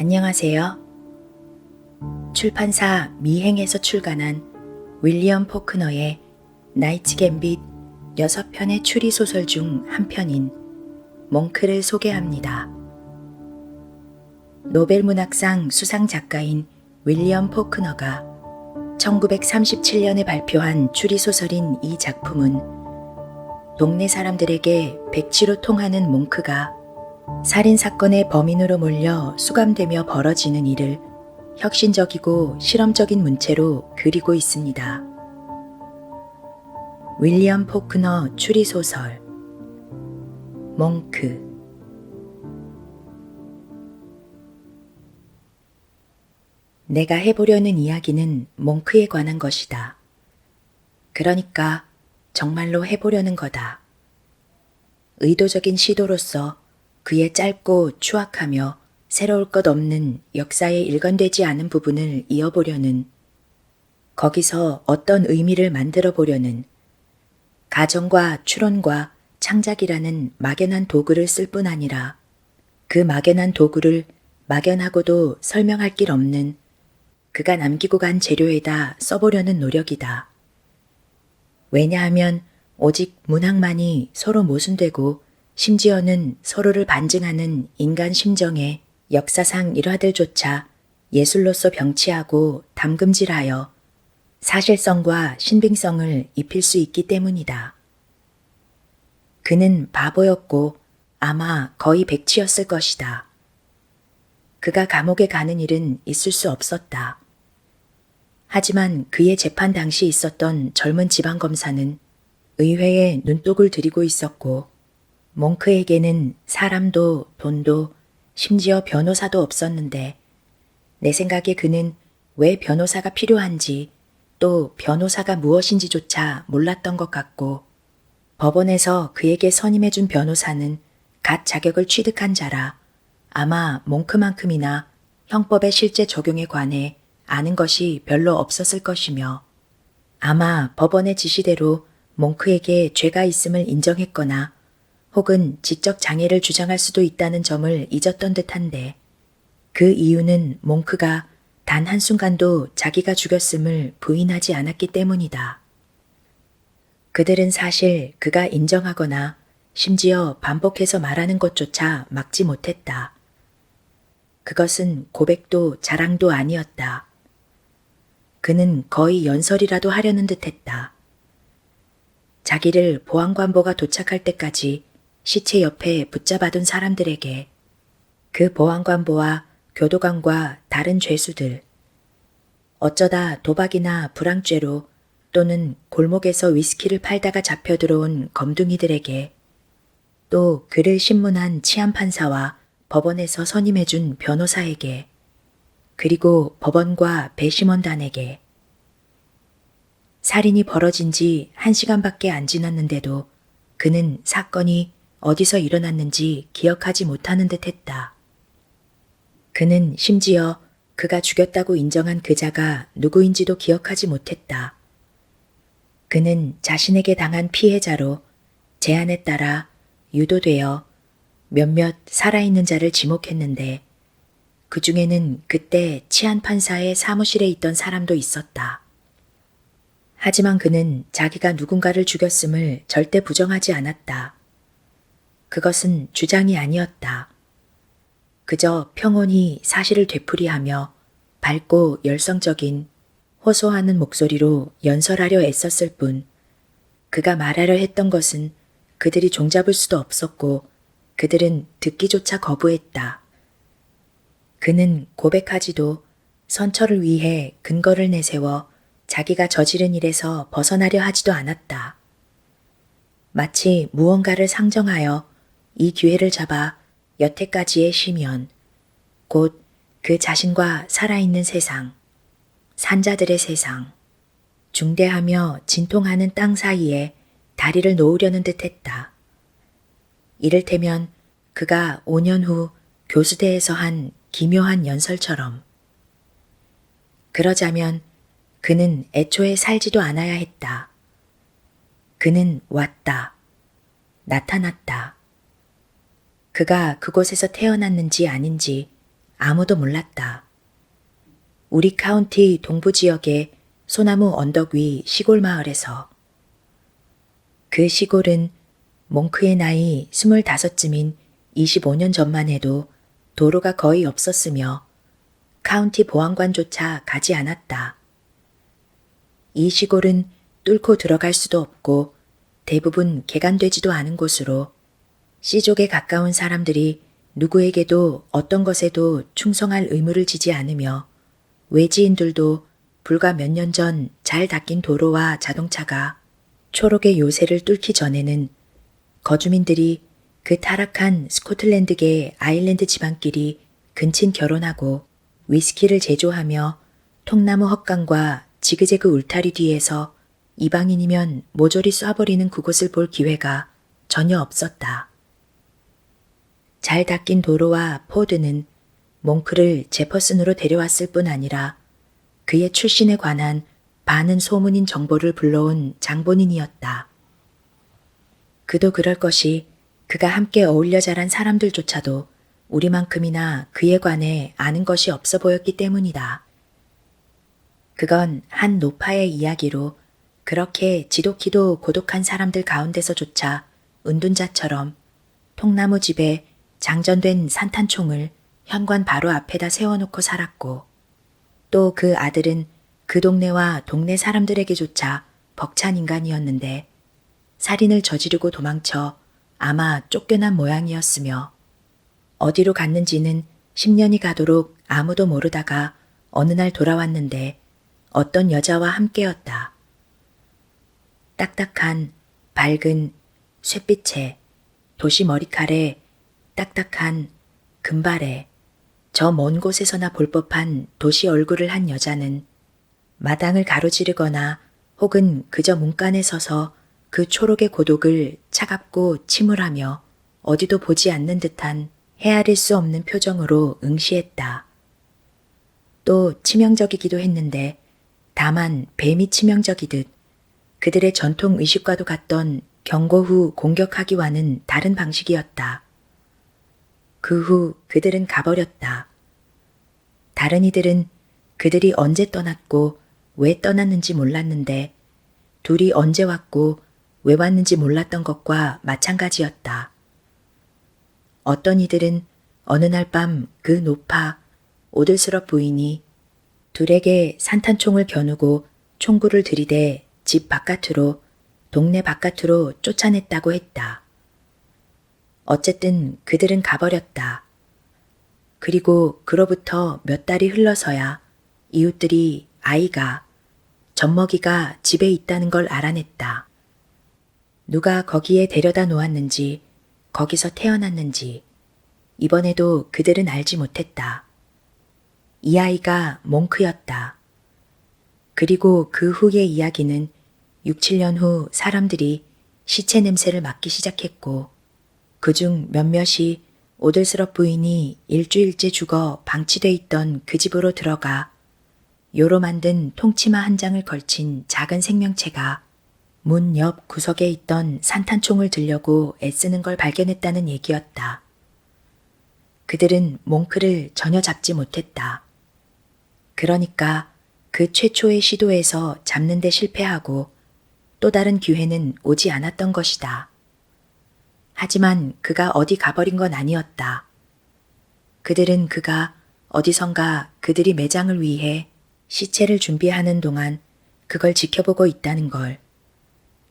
안녕하세요. 출판사 미행에서 출간한 윌리엄 포크너의 나이츠 갬빗 6편의 추리소설 중 한 편인 몽크를 소개합니다. 노벨문학상 수상 작가인 윌리엄 포크너가 1937년에 발표한 추리소설인 이 작품은 동네 사람들에게 백지로 통하는 몽크가 살인사건의 범인으로 몰려 수감되며 벌어지는 일을 혁신적이고 실험적인 문체로 그리고 있습니다. 윌리엄 포크너 추리소설 몽크. 내가 해보려는 이야기는 몽크에 관한 것이다. 그러니까 정말로 해보려는 거다. 의도적인 시도로서 그의 짧고 추악하며 새로울 것 없는 역사에 일관되지 않은 부분을 이어보려는, 거기서 어떤 의미를 만들어 보려는, 가정과 추론과 창작이라는 막연한 도구를 쓸 뿐 아니라 그 막연한 도구를 막연하고도 설명할 길 없는 그가 남기고 간 재료에다 써보려는 노력이다. 왜냐하면 오직 문학만이 서로 모순되고 심지어는 서로를 반증하는 인간 심정의 역사상 일화들조차 예술로서 병치하고 담금질하여 사실성과 신빙성을 입힐 수 있기 때문이다. 그는 바보였고 아마 거의 백치였을 것이다. 그가 감옥에 가는 일은 있을 수 없었다. 하지만 그의 재판 당시 있었던 젊은 지방검사는 의회에 눈독을 들이고 있었고 몽크에게는 사람도 돈도 심지어 변호사도 없었는데 내 생각에 그는 왜 변호사가 필요한지 또 변호사가 무엇인지조차 몰랐던 것 같고 법원에서 그에게 선임해준 변호사는 갓 자격을 취득한 자라 아마 몽크만큼이나 형법의 실제 적용에 관해 아는 것이 별로 없었을 것이며 아마 법원의 지시대로 몽크에게 죄가 있음을 인정했거나 혹은 지적 장애를 주장할 수도 있다는 점을 잊었던 듯한데 그 이유는 몽크가 단 한순간도 자기가 죽였음을 부인하지 않았기 때문이다. 그들은 사실 그가 인정하거나 심지어 반복해서 말하는 것조차 막지 못했다. 그것은 고백도 자랑도 아니었다. 그는 거의 연설이라도 하려는 듯했다. 자기를 보안관보가 도착할 때까지 시체 옆에 붙잡아둔 사람들에게 그 보안관보와 교도관과 다른 죄수들, 어쩌다 도박이나 불황죄로 또는 골목에서 위스키를 팔다가 잡혀 들어온 검둥이들에게 또 그를 신문한 치안판사와 법원에서 선임해준 변호사에게 그리고 법원과 배심원단에게 살인이 벌어진 지 1시간밖에 안 지났는데도 그는 사건이 어디서 일어났는지 기억하지 못하는 듯 했다. 그는 심지어 그가 죽였다고 인정한 그자가 누구인지도 기억하지 못했다. 그는 자신에게 당한 피해자로 제안에 따라 유도되어 몇몇 살아있는 자를 지목했는데 그 중에는 그때 치안판사의 사무실에 있던 사람도 있었다. 하지만 그는 자기가 누군가를 죽였음을 절대 부정하지 않았다. 그것은 주장이 아니었다. 그저 평온히 사실을 되풀이하며 밝고 열성적인 호소하는 목소리로 연설하려 애썼을 뿐 그가 말하려 했던 것은 그들이 종잡을 수도 없었고 그들은 듣기조차 거부했다. 그는 고백하지도 선처를 위해 근거를 내세워 자기가 저지른 일에서 벗어나려 하지도 않았다. 마치 무언가를 상정하여 이 기회를 잡아 여태까지의 심연, 곧 그 자신과 살아있는 세상, 산자들의 세상, 중대하며 진통하는 땅 사이에 다리를 놓으려는 듯 했다. 이를테면 그가 5년 후 교수대에서 한 기묘한 연설처럼. 그러자면 그는 애초에 살지도 않아야 했다. 그는 왔다. 나타났다. 그가 그곳에서 태어났는지 아닌지 아무도 몰랐다. 우리 카운티 동부 지역의 소나무 언덕 위 시골 마을에서. 그 시골은 몽크의 나이 25쯤인 25년 전만 해도 도로가 거의 없었으며 카운티 보안관조차 가지 않았다. 이 시골은 뚫고 들어갈 수도 없고 대부분 개간되지도 않은 곳으로 씨족에 가까운 사람들이 누구에게도 어떤 것에도 충성할 의무를 지지 않으며 외지인들도 불과 몇 년 전 잘 닦인 도로와 자동차가 초록의 요새를 뚫기 전에는 거주민들이 그 타락한 스코틀랜드계 아일랜드 지방끼리 근친 결혼하고 위스키를 제조하며 통나무 헛강과 지그재그 울타리 뒤에서 이방인이면 모조리 쏴버리는 그곳을 볼 기회가 전혀 없었다. 잘 닦인 도로와 포드는 몽크를 제퍼슨으로 데려왔을 뿐 아니라 그의 출신에 관한 많은 소문인 정보를 불러온 장본인이었다. 그도 그럴 것이 그가 함께 어울려 자란 사람들조차도 우리만큼이나 그에 관해 아는 것이 없어 보였기 때문이다. 그건 한 노파의 이야기로 그렇게 지독히도 고독한 사람들 가운데서조차 은둔자처럼 통나무 집에 장전된 산탄총을 현관 바로 앞에다 세워놓고 살았고 또 그 아들은 그 동네와 동네 사람들에게조차 벅찬 인간이었는데 살인을 저지르고 도망쳐 아마 쫓겨난 모양이었으며 어디로 갔는지는 10년이 가도록 아무도 모르다가 어느 날 돌아왔는데 어떤 여자와 함께였다. 딱딱한 밝은 쇳빛에 도시 머리칼에 딱딱한 금발에 저 먼 곳에서나 볼 법한 도시 얼굴을 한 여자는 마당을 가로지르거나 혹은 그저 문간에 서서 그 초록의 고독을 차갑고 침울하며 어디도 보지 않는 듯한 헤아릴 수 없는 표정으로 응시했다. 또 치명적이기도 했는데 다만 뱀이 치명적이듯 그들의 전통 의식과도 같던 경고 후 공격하기와는 다른 방식이었다. 그 후 그들은 가버렸다. 다른 이들은 그들이 언제 떠났고 왜 떠났는지 몰랐는데 둘이 언제 왔고 왜 왔는지 몰랐던 것과 마찬가지였다. 어떤 이들은 어느 날 밤 그 노파 오들스럽 부인이 둘에게 산탄총을 겨누고 총구를 들이대 집 바깥으로 동네 바깥으로 쫓아냈다고 했다. 어쨌든 그들은 가버렸다. 그리고 그로부터 몇 달이 흘러서야 이웃들이 아이가 젖먹이가 집에 있다는 걸 알아냈다. 누가 거기에 데려다 놓았는지 거기서 태어났는지 이번에도 그들은 알지 못했다. 이 아이가 몽크였다. 그리고 그 후의 이야기는 6, 7년 후 사람들이 시체 냄새를 맡기 시작했고 그중 몇몇이 오들스럽 부인이 일주일째 죽어 방치돼 있던 그 집으로 들어가 요로 만든 통치마 한 장을 걸친 작은 생명체가 문 옆 구석에 있던 산탄총을 들려고 애쓰는 걸 발견했다는 얘기였다. 그들은 몽크를 전혀 잡지 못했다. 그러니까 그 최초의 시도에서 잡는 데 실패하고 또 다른 기회는 오지 않았던 것이다. 하지만 그가 어디 가버린 건 아니었다. 그들은 그가 어디선가 그들이 매장을 위해 시체를 준비하는 동안 그걸 지켜보고 있다는 걸,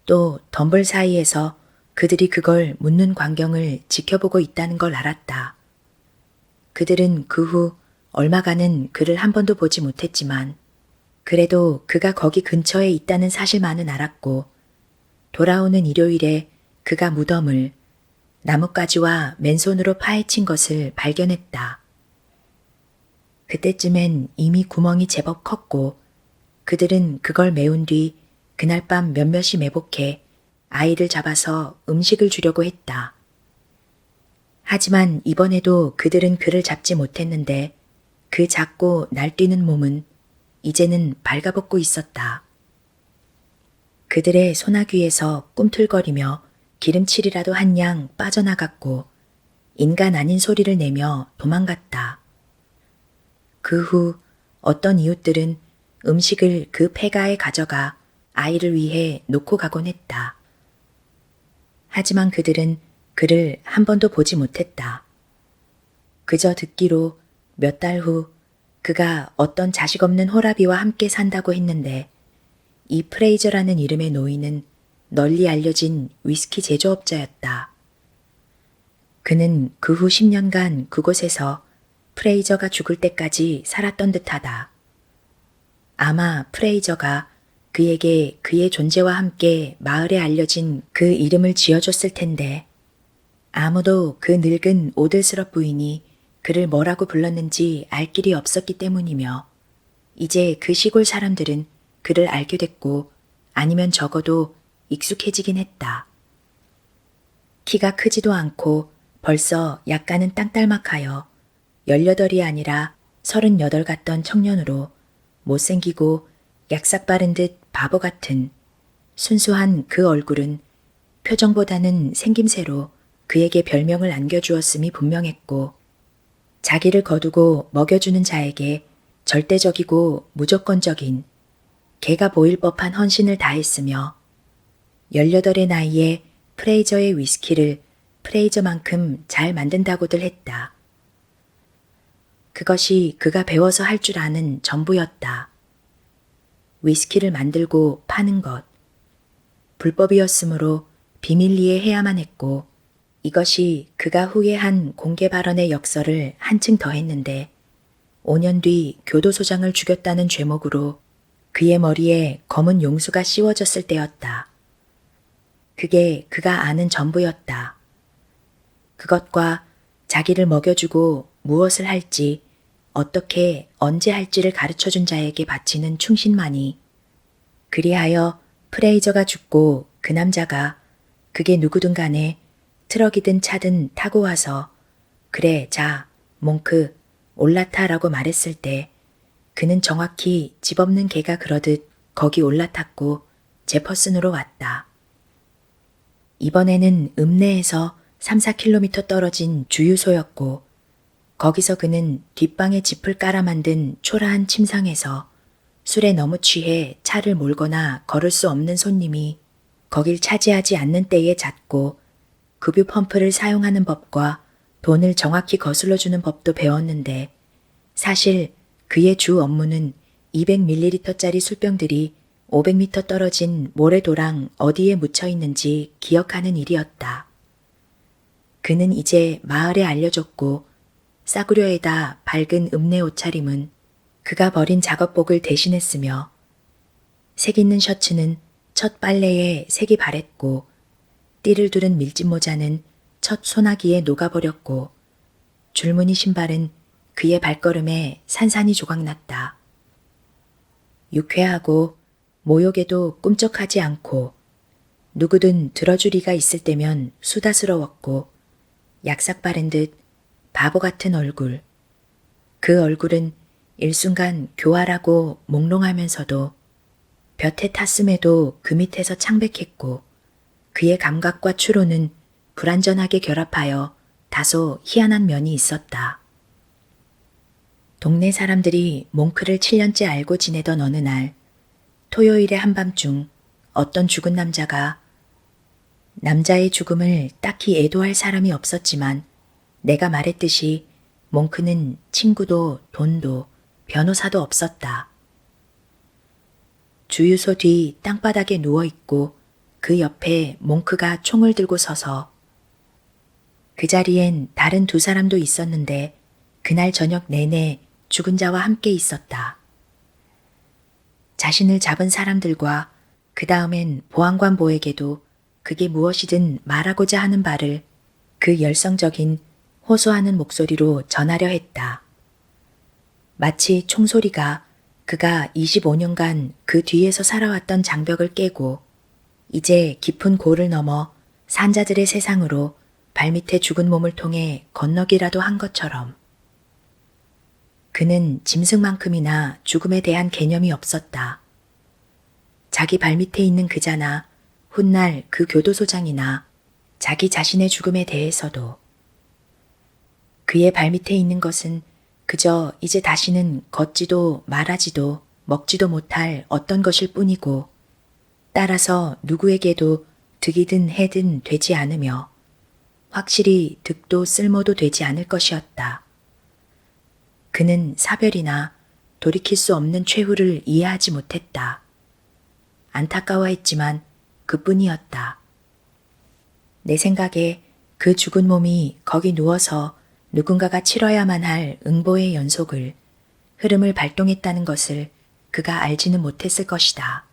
또 덤불 사이에서 그들이 그걸 묻는 광경을 지켜보고 있다는 걸 알았다. 그들은 그 후 얼마간은 그를 한 번도 보지 못했지만 그래도 그가 거기 근처에 있다는 사실만은 알았고 돌아오는 일요일에 그가 무덤을 나뭇가지와 맨손으로 파헤친 것을 발견했다. 그때쯤엔 이미 구멍이 제법 컸고 그들은 그걸 메운 뒤 그날 밤 몇몇이 매복해 아이를 잡아서 음식을 주려고 했다. 하지만 이번에도 그들은 그를 잡지 못했는데 그 작고 날뛰는 몸은 이제는 발가벗고 있었다. 그들의 소나귀에서 꿈틀거리며 기름칠이라도 한 양 빠져나갔고 인간 아닌 소리를 내며 도망갔다. 그 후 어떤 이웃들은 음식을 그 폐가에 가져가 아이를 위해 놓고 가곤 했다. 하지만 그들은 그를 한 번도 보지 못했다. 그저 듣기로 몇 달 후 그가 어떤 자식 없는 호라비와 함께 산다고 했는데 이 프레이저라는 이름의 노인은 널리 알려진 위스키 제조업자였다. 그는 그 후 10년간 그곳에서 프레이저가 죽을 때까지 살았던 듯하다. 아마 프레이저가 그에게 그의 존재와 함께 마을에 알려진 그 이름을 지어줬을 텐데 아무도 그 늙은 오들스럽 부인이 그를 뭐라고 불렀는지 알 길이 없었기 때문이며 이제 그 시골 사람들은 그를 알게 됐고 아니면 적어도 익숙해지긴 했다. 키가 크지도 않고 벌써 약간은 땅딸막하여 18이 아니라 38 같던 청년으로 못생기고 약삭 바른 듯 바보 같은 순수한 그 얼굴은 표정보다는 생김새로 그에게 별명을 안겨주었음이 분명했고 자기를 거두고 먹여주는 자에게 절대적이고 무조건적인 개가 보일 법한 헌신을 다했으며 18의 나이에 프레이저의 위스키를 프레이저만큼 잘 만든다고들 했다. 그것이 그가 배워서 할 줄 아는 전부였다. 위스키를 만들고 파는 것. 불법이었으므로 비밀리에 해야만 했고 이것이 그가 후에 한 공개 발언의 역설을 한층 더했는데 5년 뒤 교도소장을 죽였다는 죄목으로 그의 머리에 검은 용수가 씌워졌을 때였다. 그게 그가 아는 전부였다. 그것과 자기를 먹여주고 무엇을 할지, 어떻게, 언제 할지를 가르쳐준 자에게 바치는 충신만이 그리하여 프레이저가 죽고 그 남자가 그게 누구든 간에 트럭이든 차든 타고 와서 그래 자 몽크 올라타라고 말했을 때 그는 정확히 집 없는 개가 그러듯 거기 올라탔고 제퍼슨으로 왔다. 이번에는 읍내에서 3-4km 떨어진 주유소였고 거기서 그는 뒷방에 짚을 깔아 만든 초라한 침상에서 술에 너무 취해 차를 몰거나 걸을 수 없는 손님이 거길 차지하지 않는 때에 잤고 급유 펌프를 사용하는 법과 돈을 정확히 거슬러주는 법도 배웠는데 사실 그의 주 업무는 200ml짜리 술병들이 500m 떨어진 모래도랑 어디에 묻혀 있는지 기억하는 일이었다. 그는 이제 마을에 알려졌고 싸구려에다 밝은 읍내 옷차림은 그가 버린 작업복을 대신했으며 색 있는 셔츠는 첫 빨래에 색이 바랬고 띠를 두른 밀짚 모자는 첫 소나기에 녹아버렸고 줄무늬 신발은 그의 발걸음에 산산이 조각났다. 유쾌하고 모욕에도 꿈쩍하지 않고 누구든 들어줄 이가 있을 때면 수다스러웠고 약삭 바른 듯 바보 같은 얼굴. 그 얼굴은 일순간 교활하고 몽롱하면서도 볕에 탔음에도 그 밑에서 창백했고 그의 감각과 추로는 불완전하게 결합하여 다소 희한한 면이 있었다. 동네 사람들이 몽크를 7년째 알고 지내던 어느 날 토요일의 한밤중 어떤 죽은 남자의 죽음을 딱히 애도할 사람이 없었지만 내가 말했듯이 몽크는 친구도 돈도 변호사도 없었다. 주유소 뒤 땅바닥에 누워있고 그 옆에 몽크가 총을 들고 서서 그 자리엔 다른 2사람도 있었는데 그날 저녁 내내 죽은 자와 함께 있었다. 자신을 잡은 사람들과 그 다음엔 보안관보에게도 그게 무엇이든 말하고자 하는 바를 그 열성적인 호소하는 목소리로 전하려 했다. 마치 총소리가 그가 25년간 그 뒤에서 살아왔던 장벽을 깨고 이제 깊은 고를 넘어 산자들의 세상으로 발밑에 죽은 몸을 통해 건너기라도 한 것처럼 그는 짐승만큼이나 죽음에 대한 개념이 없었다. 자기 발밑에 있는 그자나 훗날 그 교도소장이나 자기 자신의 죽음에 대해서도 그의 발밑에 있는 것은 그저 이제 다시는 걷지도 말하지도 먹지도 못할 어떤 것일 뿐이고 따라서 누구에게도 득이든 해든 되지 않으며 확실히 득도 쓸모도 되지 않을 것이었다. 그는 사별이나 돌이킬 수 없는 최후를 이해하지 못했다. 안타까워했지만 그뿐이었다. 내 생각에 그 죽은 몸이 거기 누워서 누군가가 치러야만 할 응보의 연속을, 흐름을 발동했다는 것을 그가 알지는 못했을 것이다.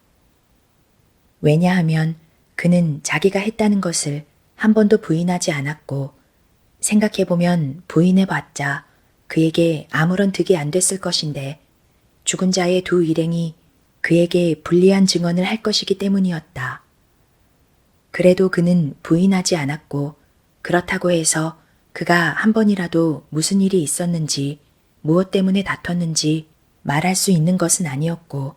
왜냐하면 그는 자기가 했다는 것을 한 번도 부인하지 않았고 생각해보면 부인해봤자 그에게 아무런 득이 안 됐을 것인데 죽은 자의 두 일행이 그에게 불리한 증언을 할 것이기 때문이었다. 그래도 그는 부인하지 않았고 그렇다고 해서 그가 한 번이라도 무슨 일이 있었는지 무엇 때문에 다퉜는지 말할 수 있는 것은 아니었고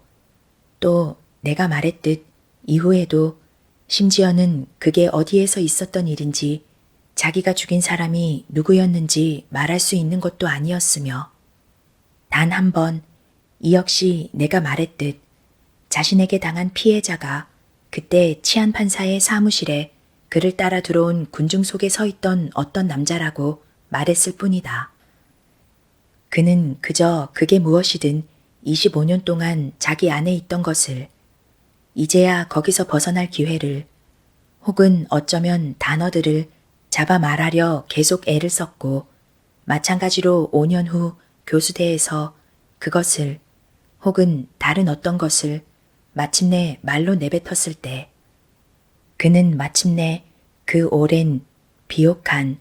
또 내가 말했듯 이후에도 심지어는 그게 어디에서 있었던 일인지 자기가 죽인 사람이 누구였는지 말할 수 있는 것도 아니었으며 단 한 번 이 역시 내가 말했듯 자신에게 당한 피해자가 그때 치안 판사의 사무실에 그를 따라 들어온 군중 속에 서 있던 어떤 남자라고 말했을 뿐이다. 그는 그저 그게 무엇이든 25년 동안 자기 안에 있던 것을 이제야 거기서 벗어날 기회를 혹은 어쩌면 단어들을 잡아 말하려 계속 애를 썼고 마찬가지로 5년 후 교수대에서 그것을 혹은 다른 어떤 것을 마침내 말로 내뱉었을 때 그는 마침내 그 오랜 비옥한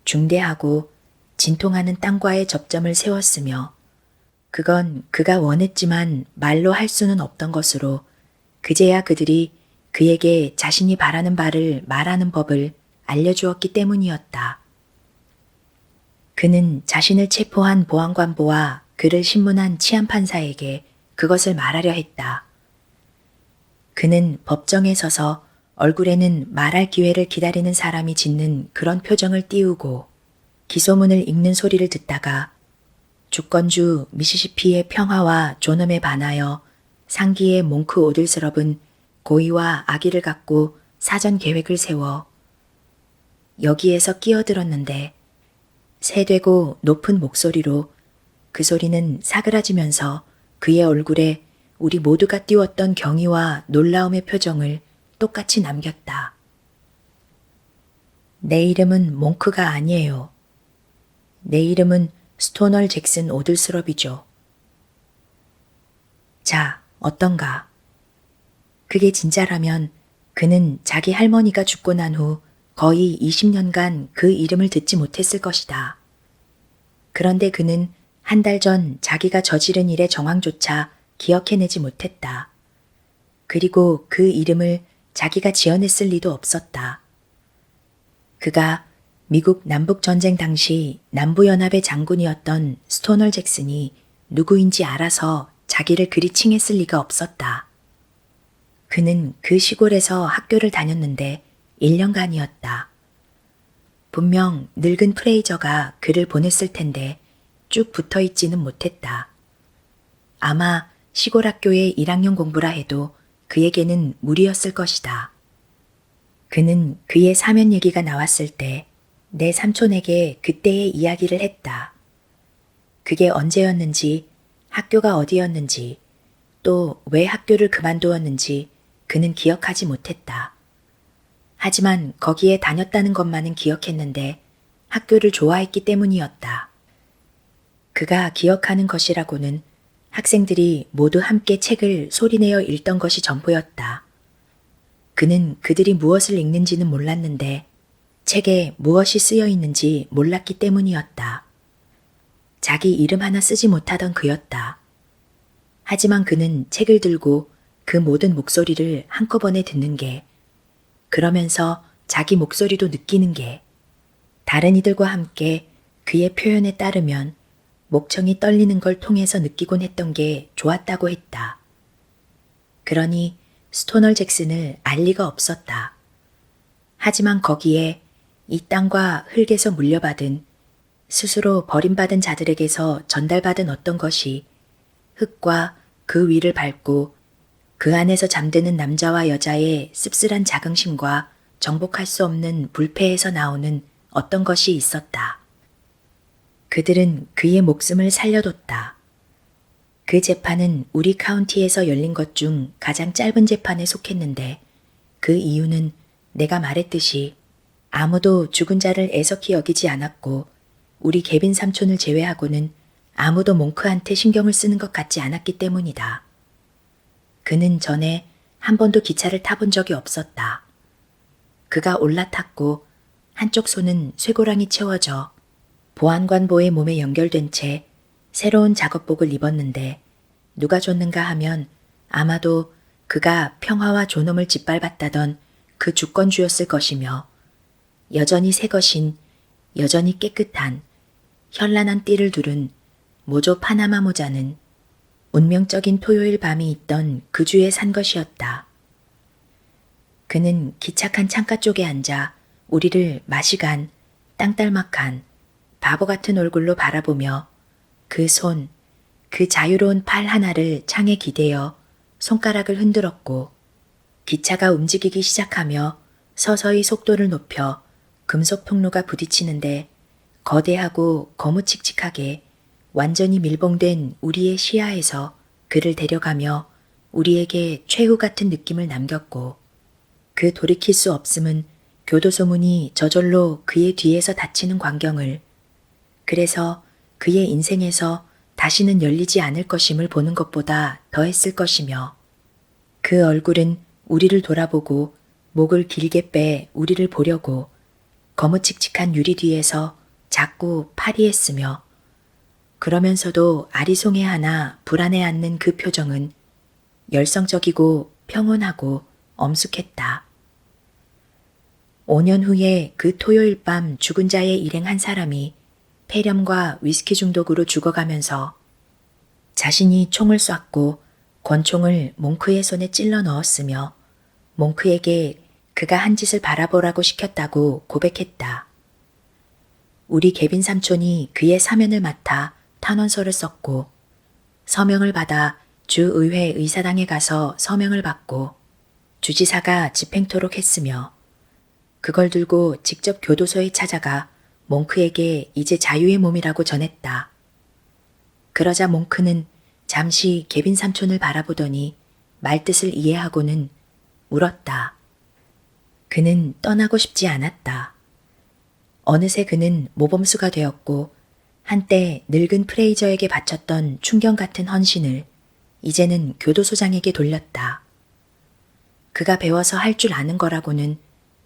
중대하고 진통하는 땅과의 접점을 세웠으며 그건 그가 원했지만 말로 할 수는 없던 것으로 그제야 그들이 그에게 자신이 바라는 바를 말하는 법을 알려주었기 때문이었다. 그는 자신을 체포한 보안관보와 그를 신문한 치안판사에게 그것을 말하려 했다. 그는 법정에 서서 얼굴에는 말할 기회를 기다리는 사람이 짓는 그런 표정을 띄우고 기소문을 읽는 소리를 듣다가 주권주 미시시피의 평화와 존엄에 반하여 상기의 몽크 오들스럽은 고의와 악의를 갖고 사전 계획을 세워 여기에서 끼어들었는데 새되고 높은 목소리로 그 소리는 사그라지면서 그의 얼굴에 우리 모두가 띄웠던 경의와 놀라움의 표정을 똑같이 남겼다. 내 이름은 몽크가 아니에요. 내 이름은 스토널 잭슨 오들스럽이죠. 자, 어떤가? 그게 진짜라면 그는 자기 할머니가 죽고 난 후 거의 20년간 그 이름을 듣지 못했을 것이다. 그런데 그는 한 달 전 자기가 저지른 일의 정황조차 기억해내지 못했다. 그리고 그 이름을 자기가 지어냈을 리도 없었다. 그가 미국 남북전쟁 당시 남부연합의 장군이었던 스토널 잭슨이 누구인지 알아서 자기를 그리 칭했을 리가 없었다. 그는 그 시골에서 학교를 다녔는데 1년간이었다. 분명 늙은 프레이저가 그를 보냈을 텐데 쭉 붙어있지는 못했다. 아마 시골 학교의 1학년 공부라 해도 그에게는 무리였을 것이다. 그는 그의 사면 얘기가 나왔을 때 내 삼촌에게 그때의 이야기를 했다. 그게 언제였는지, 학교가 어디였는지, 또 왜 학교를 그만두었는지 그는 기억하지 못했다. 하지만 거기에 다녔다는 것만은 기억했는데 학교를 좋아했기 때문이었다. 그가 기억하는 것이라고는 학생들이 모두 함께 책을 소리내어 읽던 것이 전부였다. 그는 그들이 무엇을 읽는지는 몰랐는데 책에 무엇이 쓰여 있는지 몰랐기 때문이었다. 자기 이름 하나 쓰지 못하던 그였다. 하지만 그는 책을 들고 그 모든 목소리를 한꺼번에 듣는 게, 그러면서 자기 목소리도 느끼는 게, 다른 이들과 함께 그의 표현에 따르면 목청이 떨리는 걸 통해서 느끼곤 했던 게 좋았다고 했다. 그러니 스토널 잭슨을 알 리가 없었다. 하지만 거기에 이 땅과 흙에서 물려받은 스스로 버림받은 자들에게서 전달받은 어떤 것이 흙과 그 위를 밟고 그 안에서 잠드는 남자와 여자의 씁쓸한 자긍심과 정복할 수 없는 불패에서 나오는 어떤 것이 있었다. 그들은 그의 목숨을 살려뒀다. 그 재판은 우리 카운티에서 열린 것 중 가장 짧은 재판에 속했는데 그 이유는 내가 말했듯이 아무도 죽은 자를 애석히 여기지 않았고 우리 개빈 삼촌을 제외하고는 아무도 몽크한테 신경을 쓰는 것 같지 않았기 때문이다. 그는 전에 한 번도 기차를 타본 적이 없었다. 그가 올라탔고 한쪽 손은 쇠고랑이 채워져 보안관보의 몸에 연결된 채 새로운 작업복을 입었는데 누가 줬는가 하면 아마도 그가 평화와 존엄을 짓밟았다던 그 주권주였을 것이며 여전히 새 것인 여전히 깨끗한 현란한 띠를 두른 모조 파나마 모자는 운명적인 토요일 밤이 있던 그 주에 산 것이었다. 그는 기착한 창가 쪽에 앉아 우리를 마시간, 땅딸막한, 바보 같은 얼굴로 바라보며 그 손, 그 자유로운 팔 하나를 창에 기대어 손가락을 흔들었고 기차가 움직이기 시작하며 서서히 속도를 높여 금속 통로가 부딪히는데 거대하고 거무칙칙하게 완전히 밀봉된 우리의 시야에서 그를 데려가며 우리에게 최후 같은 느낌을 남겼고 그 돌이킬 수 없음은 교도소 문이 저절로 그의 뒤에서 닫히는 광경을 그래서 그의 인생에서 다시는 열리지 않을 것임을 보는 것보다 더했을 것이며 그 얼굴은 우리를 돌아보고 목을 길게 빼 우리를 보려고 거무칙칙한 유리 뒤에서 자꾸 파리했으며 그러면서도 아리송해하나 불안해 앉는 그 표정은 열성적이고 평온하고 엄숙했다. 5년 후에 그 토요일 밤 죽은 자의 일행 한 사람이 폐렴과 위스키 중독으로 죽어가면서 자신이 총을 쐈고 권총을 몽크의 손에 찔러 넣었으며 몽크에게 그가 한 짓을 바라보라고 시켰다고 고백했다. 우리 개빈 삼촌이 그의 사면을 맡아 탄원서를 썼고 서명을 받아 주의회 의사당에 가서 서명을 받고 주지사가 집행토록 했으며 그걸 들고 직접 교도소에 찾아가 몽크에게 이제 자유의 몸이라고 전했다. 그러자 몽크는 잠시 개빈 삼촌을 바라보더니 말뜻을 이해하고는 울었다. 그는 떠나고 싶지 않았다. 어느새 그는 모범수가 되었고 한때 늙은 프레이저에게 바쳤던 충경 같은 헌신을 이제는 교도소장에게 돌렸다. 그가 배워서 할 줄 아는 거라고는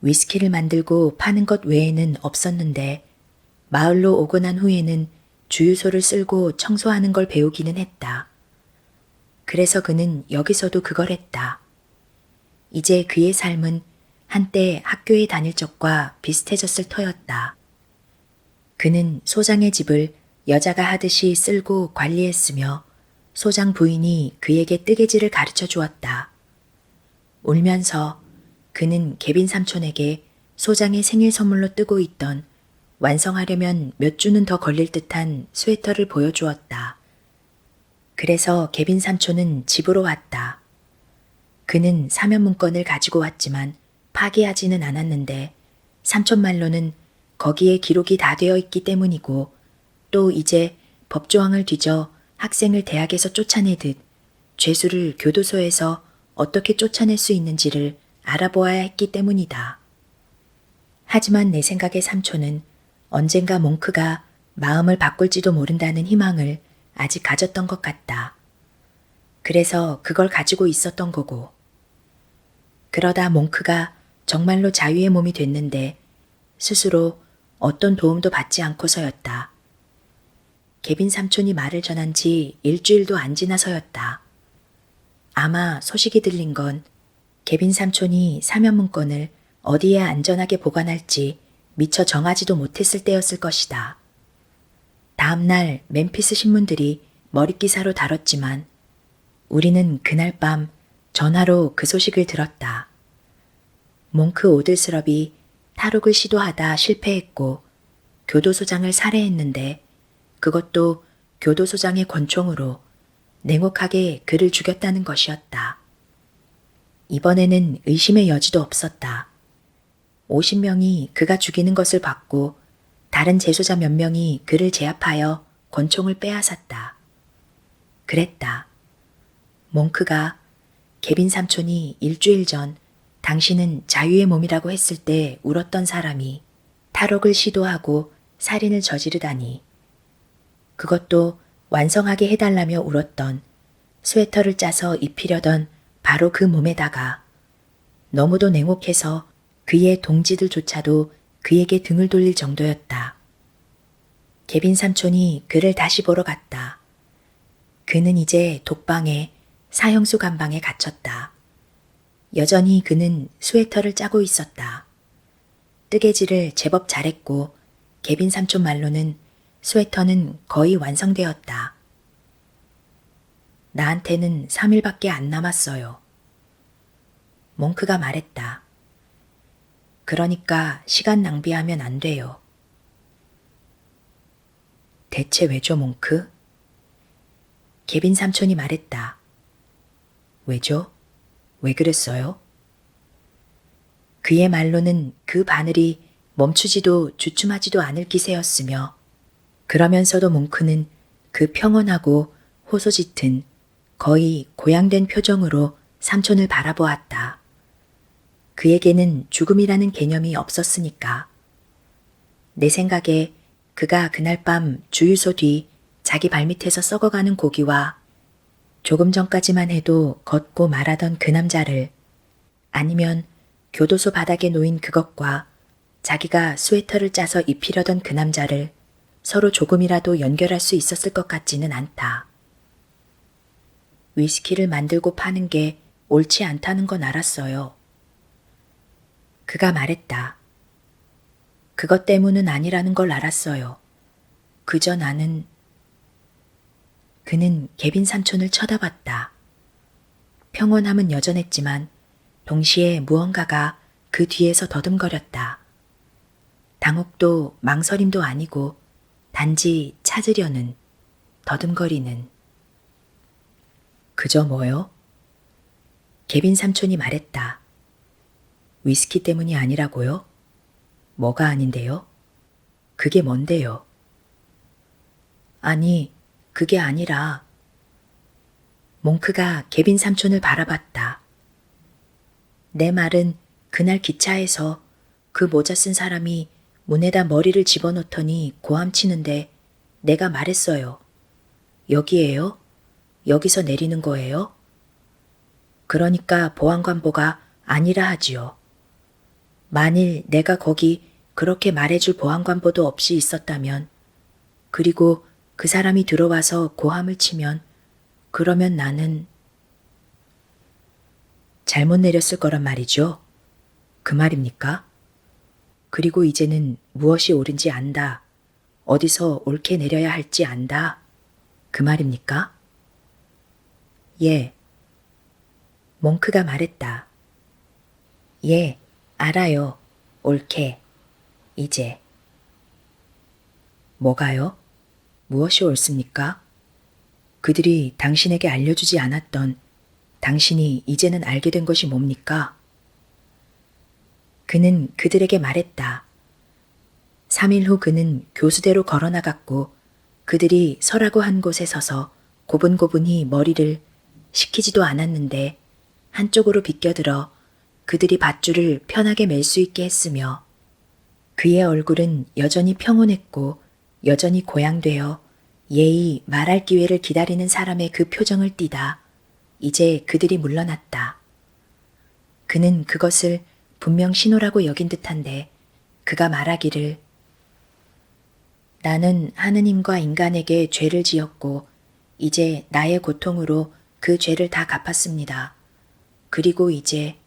위스키를 만들고 파는 것 외에는 없었는데 마을로 오고 난 후에는 주유소를 쓸고 청소하는 걸 배우기는 했다. 그래서 그는 여기서도 그걸 했다. 이제 그의 삶은 한때 학교에 다닐 적과 비슷해졌을 터였다. 그는 소장의 집을 여자가 하듯이 쓸고 관리했으며 소장 부인이 그에게 뜨개질을 가르쳐 주었다. 울면서 그는 개빈 삼촌에게 소장의 생일 선물로 뜨고 있던 완성하려면 몇 주는 더 걸릴 듯한 스웨터를 보여주었다. 그래서 개빈 삼촌은 집으로 왔다. 그는 사면 문건을 가지고 왔지만 파기하지는 않았는데 삼촌 말로는 거기에 기록이 다 되어 있기 때문이고 또 이제 법조항을 뒤져 학생을 대학에서 쫓아내듯 죄수를 교도소에서 어떻게 쫓아낼 수 있는지를 알아보아야 했기 때문이다. 하지만 내 생각에 삼촌은 언젠가 몽크가 마음을 바꿀지도 모른다는 희망을 아직 가졌던 것 같다. 그래서 그걸 가지고 있었던 거고. 그러다 몽크가 정말로 자유의 몸이 됐는데 스스로 어떤 도움도 받지 않고서였다. 개빈 삼촌이 말을 전한 지 일주일도 안 지나서였다. 아마 소식이 들린 건 개빈 삼촌이 사면 문건을 어디에 안전하게 보관할지 미처 정하지도 못했을 때였을 것이다. 다음 날 멤피스 신문들이 머릿기사로 다뤘지만 우리는 그날 밤 전화로 그 소식을 들었다. 몽크 오들스럽이 탈옥을 시도하다 실패했고 교도소장을 살해했는데 그것도 교도소장의 권총으로 냉혹하게 그를 죽였다는 것이었다. 이번에는 의심의 여지도 없었다. 50명이 그가 죽이는 것을 봤고 다른 재소자 몇 명이 그를 제압하여 권총을 빼앗았다. 그랬다. 몽크가 개빈 삼촌이 일주일 전 당신은 자유의 몸이라고 했을 때 울었던 사람이 탈옥을 시도하고 살인을 저지르다니. 그것도 완성하게 해달라며 울었던 스웨터를 짜서 입히려던 바로 그 몸에다가 너무도 냉혹해서 그의 동지들조차도 그에게 등을 돌릴 정도였다. 개빈 삼촌이 그를 다시 보러 갔다. 그는 이제 독방에 사형수 감방에 갇혔다. 여전히 그는 스웨터를 짜고 있었다. 뜨개질을 제법 잘했고 개빈 삼촌 말로는 스웨터는 거의 완성되었다. 나한테는 3일밖에 안 남았어요. 몽크가 말했다. 그러니까 시간 낭비하면 안 돼요. 대체 왜죠, 몽크? 개빈 삼촌이 말했다. 왜죠? 왜 그랬어요? 그의 말로는 그 바늘이 멈추지도 주춤하지도 않을 기세였으며 그러면서도 몽크는 그 평온하고 호소짙은 거의 고양된 표정으로 삼촌을 바라보았다. 그에게는 죽음이라는 개념이 없었으니까. 내 생각에 그가 그날 밤 주유소 뒤 자기 발밑에서 썩어가는 고기와 조금 전까지만 해도 걷고 말하던 그 남자를 아니면 교도소 바닥에 놓인 그것과 자기가 스웨터를 짜서 입히려던 그 남자를 서로 조금이라도 연결할 수 있었을 것 같지는 않다. 위스키를 만들고 파는 게 옳지 않다는 건 알았어요. 그가 말했다. 그것 때문은 아니라는 걸 알았어요. 그저 나는... 그는 개빈 삼촌을 쳐다봤다. 평온함은 여전했지만 동시에 무언가가 그 뒤에서 더듬거렸다. 당혹도 망설임도 아니고 단지 찾으려는, 더듬거리는. 그저 뭐요? 개빈 삼촌이 말했다. 위스키 때문이 아니라고요? 뭐가 아닌데요? 그게 뭔데요? 아니, 그게 아니라... 몽크가 개빈 삼촌을 바라봤다. 내 말은 그날 기차에서 그 모자 쓴 사람이 문에다 머리를 집어넣더니 고함치는데 내가 말했어요. 여기에요? 여기서 내리는 거예요? 그러니까 보안관보가 아니라 하지요. 만일 내가 거기 그렇게 말해줄 보안관보도 없이 있었다면, 그리고 그 사람이 들어와서 고함을 치면, 그러면 나는 잘못 내렸을 거란 말이죠. 그 말입니까? 그리고 이제는 무엇이 옳은지 안다. 어디서 옳게 내려야 할지 안다. 그 말입니까? 예. 몽크가 말했다. 예, 알아요. 옳게. 이제. 뭐가요? 무엇이 옳습니까? 그들이 당신에게 알려주지 않았던 당신이 이제는 알게 된 것이 뭡니까? 그는 그들에게 말했다. 3일 후 그는 교수대로 걸어나갔고 그들이 서라고 한 곳에 서서 고분고분히 머리를 식히지도 않았는데 한쪽으로 비껴들어 그들이 밧줄을 편하게 맬 수 있게 했으며 그의 얼굴은 여전히 평온했고 여전히 고양되어 예의 말할 기회를 기다리는 사람의 그 표정을 띠다 이제 그들이 물러났다. 그는 그것을 분명 신호라고 여긴 듯한데 그가 말하기를 나는 하느님과 인간에게 죄를 지었고 이제 나의 고통으로 그 죄를 다 갚았습니다. 그리고 이제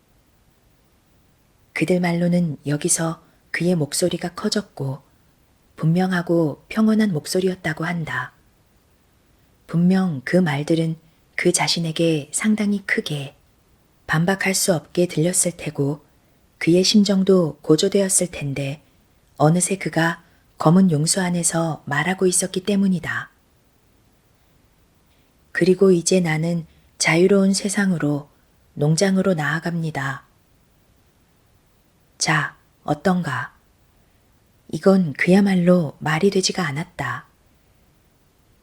그들 말로는 여기서 그의 목소리가 커졌고 분명하고 평온한 목소리였다고 한다. 분명 그 말들은 그 자신에게 상당히 크게 반박할 수 없게 들렸을 테고 그의 심정도 고조되었을 텐데 어느새 그가 검은 용수 안에서 말하고 있었기 때문이다. 그리고 이제 나는 자유로운 세상으로, 농장으로 나아갑니다. 자, 어떤가? 이건 그야말로 말이 되지가 않았다.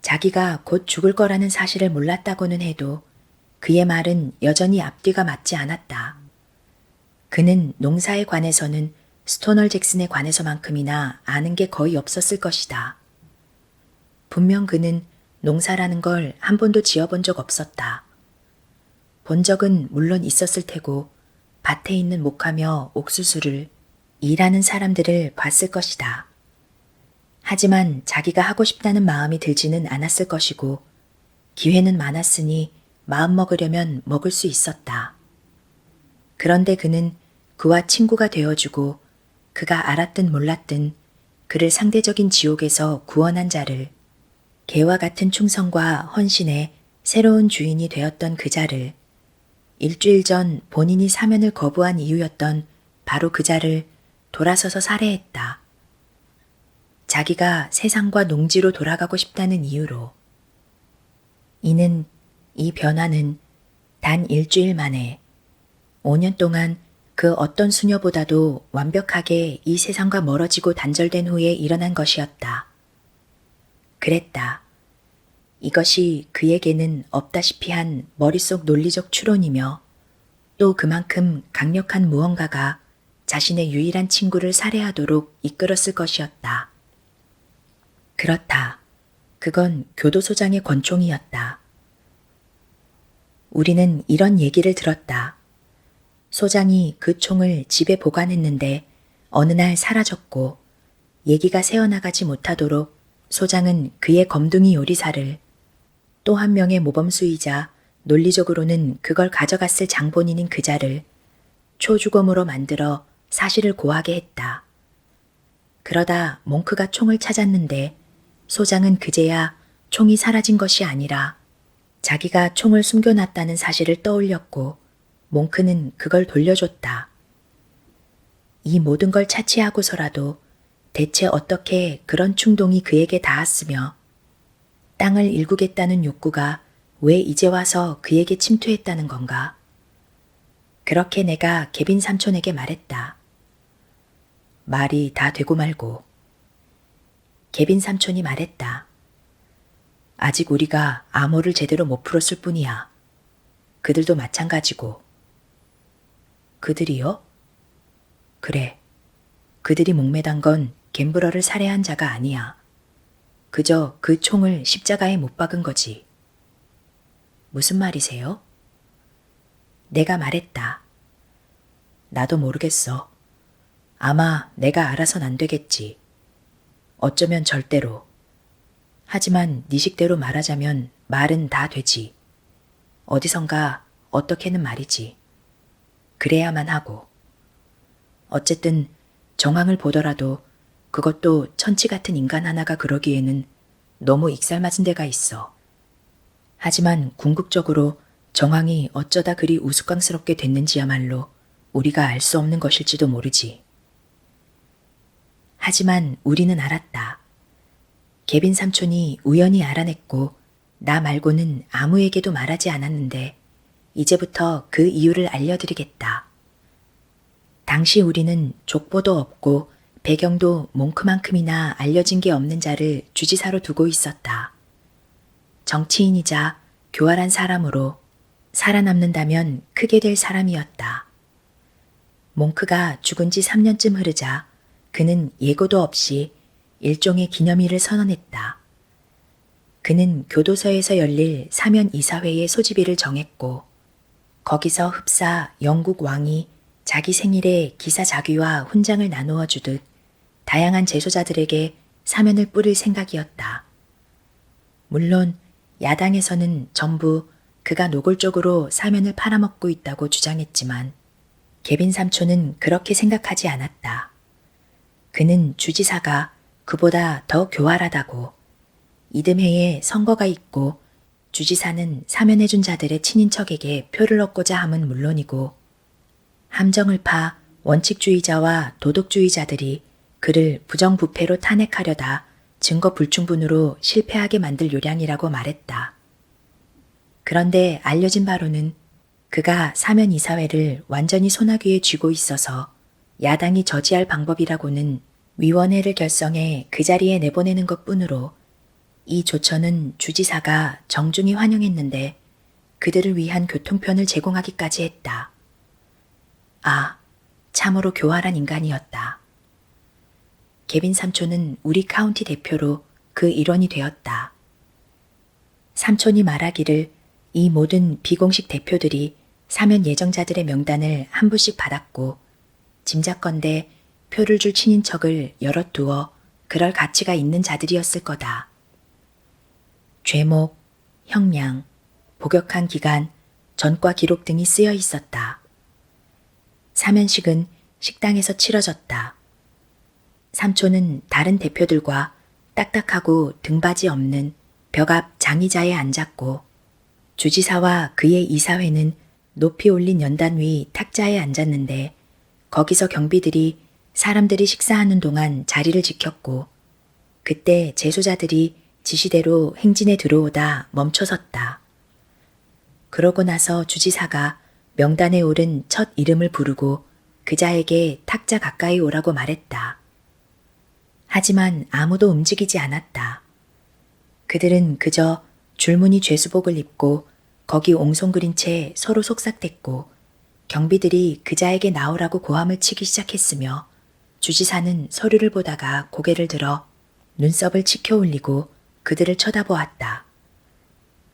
자기가 곧 죽을 거라는 사실을 몰랐다고는 해도 그의 말은 여전히 앞뒤가 맞지 않았다. 그는 농사에 관해서는 스토널 잭슨에 관해서만큼이나 아는 게 거의 없었을 것이다. 분명 그는 농사라는 걸 한 번도 지어본 적 없었다. 본 적은 물론 있었을 테고 밭에 있는 목하며 옥수수를 일하는 사람들을 봤을 것이다. 하지만 자기가 하고 싶다는 마음이 들지는 않았을 것이고 기회는 많았으니 마음 먹으려면 먹을 수 있었다. 그런데 그는 그와 친구가 되어주고 그가 알았든 몰랐든 그를 상대적인 지옥에서 구원한 자를, 개와 같은 충성과 헌신의 새로운 주인이 되었던 그 자를, 일주일 전 본인이 사면을 거부한 이유였던 바로 그 자를 돌아서서 살해했다. 자기가 세상과 농지로 돌아가고 싶다는 이유로. 이 변화는 단 일주일 만에 5년 동안 그 어떤 수녀보다도 완벽하게 이 세상과 멀어지고 단절된 후에 일어난 것이었다. 그랬다. 이것이 그에게는 없다시피 한 머릿속 논리적 추론이며 또 그만큼 강력한 무언가가 자신의 유일한 친구를 살해하도록 이끌었을 것이었다. 그렇다. 그건 교도소장의 권총이었다. 우리는 이런 얘기를 들었다. 소장이 그 총을 집에 보관했는데 어느 날 사라졌고 얘기가 새어나가지 못하도록 소장은 그의 검둥이 요리사를, 또 한 명의 모범수이자 논리적으로는 그걸 가져갔을 장본인인 그자를 초주검으로 만들어 사실을 고하게 했다. 그러다 몽크가 총을 찾았는데 소장은 그제야 총이 사라진 것이 아니라 자기가 총을 숨겨놨다는 사실을 떠올렸고 몽크는 그걸 돌려줬다. 이 모든 걸 차치하고서라도 대체 어떻게 그런 충동이 그에게 닿았으며 땅을 일구겠다는 욕구가 왜 이제 와서 그에게 침투했다는 건가? 그렇게 내가 개빈 삼촌에게 말했다. 말이 다 되고 말고. 개빈 삼촌이 말했다. 아직 우리가 암호를 제대로 못 풀었을 뿐이야. 그들도 마찬가지고. 그들이요? 그래. 그들이 목매단 건 갬브러를 살해한 자가 아니야. 그저 그 총을 십자가에 못 박은 거지. 무슨 말이세요? 내가 말했다. 나도 모르겠어. 아마 내가 알아선 안 되겠지. 어쩌면 절대로. 하지만 네 식대로 말하자면 말은 다 되지. 어디선가 어떻게는 말이지. 그래야만 하고. 어쨌든 정황을 보더라도 그것도 천치 같은 인간 하나가 그러기에는 너무 익살맞은 데가 있어. 하지만 궁극적으로 정황이 어쩌다 그리 우스꽝스럽게 됐는지야말로 우리가 알 수 없는 것일지도 모르지. 하지만 우리는 알았다. 개빈 삼촌이 우연히 알아냈고 나 말고는 아무에게도 말하지 않았는데 이제부터 그 이유를 알려드리겠다. 당시 우리는 족보도 없고 배경도 몽크만큼이나 알려진 게 없는 자를 주지사로 두고 있었다. 정치인이자 교활한 사람으로 살아남는다면 크게 될 사람이었다. 몽크가 죽은 지 3년쯤 흐르자 그는 예고도 없이 일종의 기념일을 선언했다. 그는 교도소에서 열릴 사면 이사회의 소집일을 정했고 거기서 흡사 영국 왕이 자기 생일에 기사 자귀와 훈장을 나누어 주듯 다양한 재소자들에게 사면을 뿌릴 생각이었다. 물론 야당에서는 전부 그가 노골적으로 사면을 팔아먹고 있다고 주장했지만 개빈 삼촌은 그렇게 생각하지 않았다. 그는 주지사가 그보다 더 교활하다고, 이듬해에 선거가 있고 주지사는 사면해준 자들의 친인척에게 표를 얻고자 함은 물론이고 함정을 파 원칙주의자와 도덕주의자들이 그를 부정부패로 탄핵하려다 증거 불충분으로 실패하게 만들 요량이라고 말했다. 그런데 알려진 바로는 그가 사면 이사회를 완전히 소나귀에 쥐고 있어서 야당이 저지할 방법이라고는 위원회를 결성해 그 자리에 내보내는 것뿐으로 이 조처는 주지사가 정중히 환영했는데 그들을 위한 교통편을 제공하기까지 했다. 아, 참으로 교활한 인간이었다. 개빈 삼촌은 우리 카운티 대표로 그 일원이 되었다. 삼촌이 말하기를 이 모든 비공식 대표들이 사면 예정자들의 명단을 한 부씩 받았고 짐작건대 표를 줄 친인척을 여럿 두어 그럴 가치가 있는 자들이었을 거다. 죄목, 형량, 복역한 기간, 전과 기록 등이 쓰여 있었다. 사면식은 식당에서 치러졌다. 삼촌은 다른 대표들과 딱딱하고 등받이 없는 벽 앞 장의자에 앉았고 주지사와 그의 이사회는 높이 올린 연단 위 탁자에 앉았는데 거기서 경비들이 사람들이 식사하는 동안 자리를 지켰고 그때 재소자들이 지시대로 행진에 들어오다 멈춰섰다. 그러고 나서 주지사가 명단에 오른 첫 이름을 부르고 그자에게 탁자 가까이 오라고 말했다. 하지만 아무도 움직이지 않았다. 그들은 그저 줄무늬 죄수복을 입고 거기 옹송그린 채 서로 속삭댔고 경비들이 그자에게 나오라고 고함을 치기 시작했으며 주지사는 서류를 보다가 고개를 들어 눈썹을 치켜 올리고 그들을 쳐다보았다.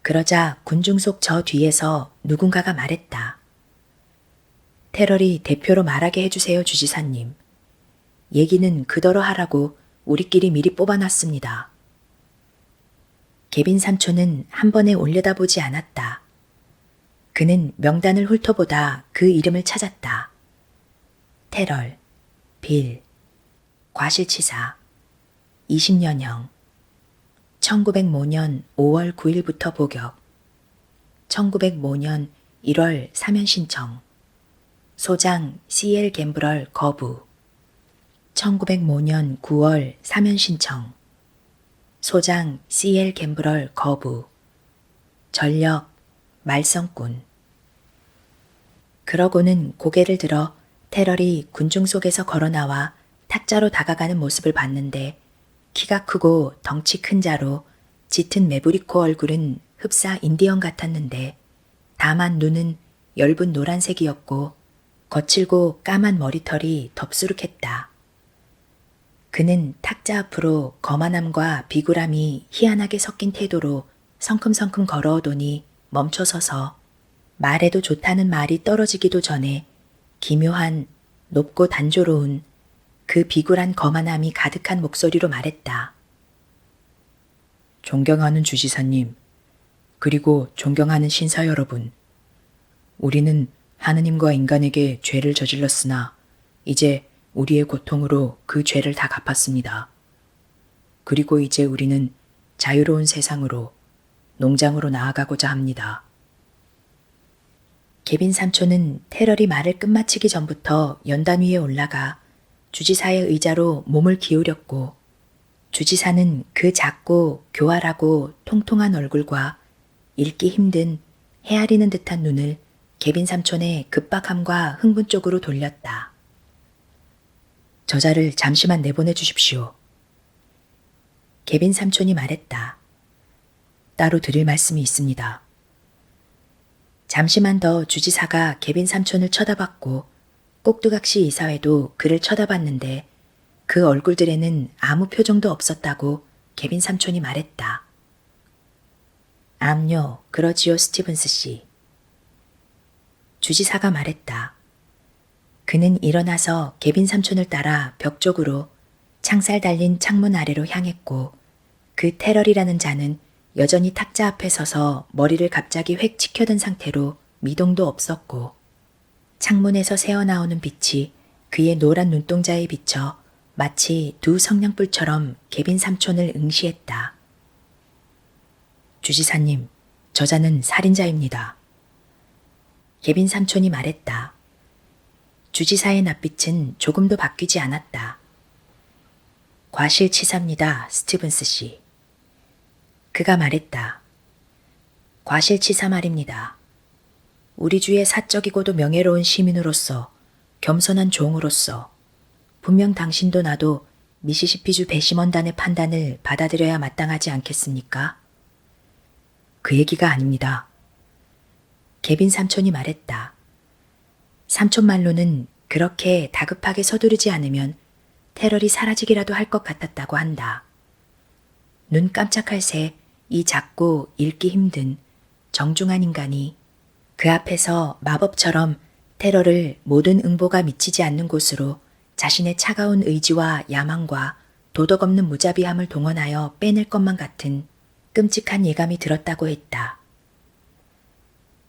그러자 군중 속 저 뒤에서 누군가가 말했다. 테러리 대표로 말하게 해주세요, 주지사님. 얘기는 그더러 하라고 우리끼리 미리 뽑아놨습니다. 개빈 삼촌은 한 번에 올려다보지 않았다. 그는 명단을 훑어보다 그 이름을 찾았다. 테럴, 빌, 과실치사, 20년형, 1905년 5월 9일부터 복역, 1905년 1월 사면 신청, 소장 CL 갬브럴 거부, 1905년 9월 사면 신청, 소장 CL 갬브럴 거부, 전력 말썽꾼. 그러고는 고개를 들어 테럴이 군중 속에서 걸어나와 탁자로 다가가는 모습을 봤는데 키가 크고 덩치 큰 자로 짙은 메브리코 얼굴은 흡사 인디언 같았는데 다만 눈은 엷은 노란색이었고 거칠고 까만 머리털이 덥수룩했다. 그는 탁자 앞으로 거만함과 비굴함이 희한하게 섞인 태도로 성큼성큼 걸어오더니 멈춰서서 말해도 좋다는 말이 떨어지기도 전에 기묘한 높고 단조로운 그 비굴한 거만함이 가득한 목소리로 말했다. 존경하는 주지사님, 그리고 존경하는 신사 여러분, 우리는 하느님과 인간에게 죄를 저질렀으나 이제 우리의 고통으로 그 죄를 다 갚았습니다. 그리고 이제 우리는 자유로운 세상으로, 농장으로 나아가고자 합니다. 개빈 삼촌은 테럴이 말을 끝마치기 전부터 연단 위에 올라가 주지사의 의자로 몸을 기울였고 주지사는 그 작고 교활하고 통통한 얼굴과 읽기 힘든 헤아리는 듯한 눈을 개빈 삼촌의 급박함과 흥분 쪽으로 돌렸다. 저자를 잠시만 내보내 주십시오. 개빈 삼촌이 말했다. 따로 드릴 말씀이 있습니다. 잠시만 더 주지사가 개빈 삼촌을 쳐다봤고 꼭두각시 이사회도 그를 쳐다봤는데 그 얼굴들에는 아무 표정도 없었다고 개빈 삼촌이 말했다. 암요, 그러지요, 스티븐스 씨. 주지사가 말했다. 그는 일어나서 개빈 삼촌을 따라 벽 쪽으로 창살 달린 창문 아래로 향했고 그 테럴이라는 자는 여전히 탁자 앞에 서서 머리를 갑자기 획 치켜든 상태로 미동도 없었고 창문에서 새어나오는 빛이 그의 노란 눈동자에 비쳐 마치 두 성냥불처럼 개빈 삼촌을 응시했다. 주지사님, 저자는 살인자입니다. 개빈 삼촌이 말했다. 주지사의 낯빛은 조금도 바뀌지 않았다. 과실치사입니다, 스티븐스 씨. 그가 말했다. 과실치사 말입니다. 우리 주의 사적이고도 명예로운 시민으로서, 겸손한 종으로서, 분명 당신도 나도 미시시피주 배심원단의 판단을 받아들여야 마땅하지 않겠습니까? 그 얘기가 아닙니다. 개빈 삼촌이 말했다. 삼촌 말로는 그렇게 다급하게 서두르지 않으면 테러리 사라지기라도 할 것 같았다고 한다. 눈 깜짝할 새 이 작고 읽기 힘든 정중한 인간이 그 앞에서 마법처럼 테러를 모든 응보가 미치지 않는 곳으로 자신의 차가운 의지와 야망과 도덕 없는 무자비함을 동원하여 빼낼 것만 같은 끔찍한 예감이 들었다고 했다.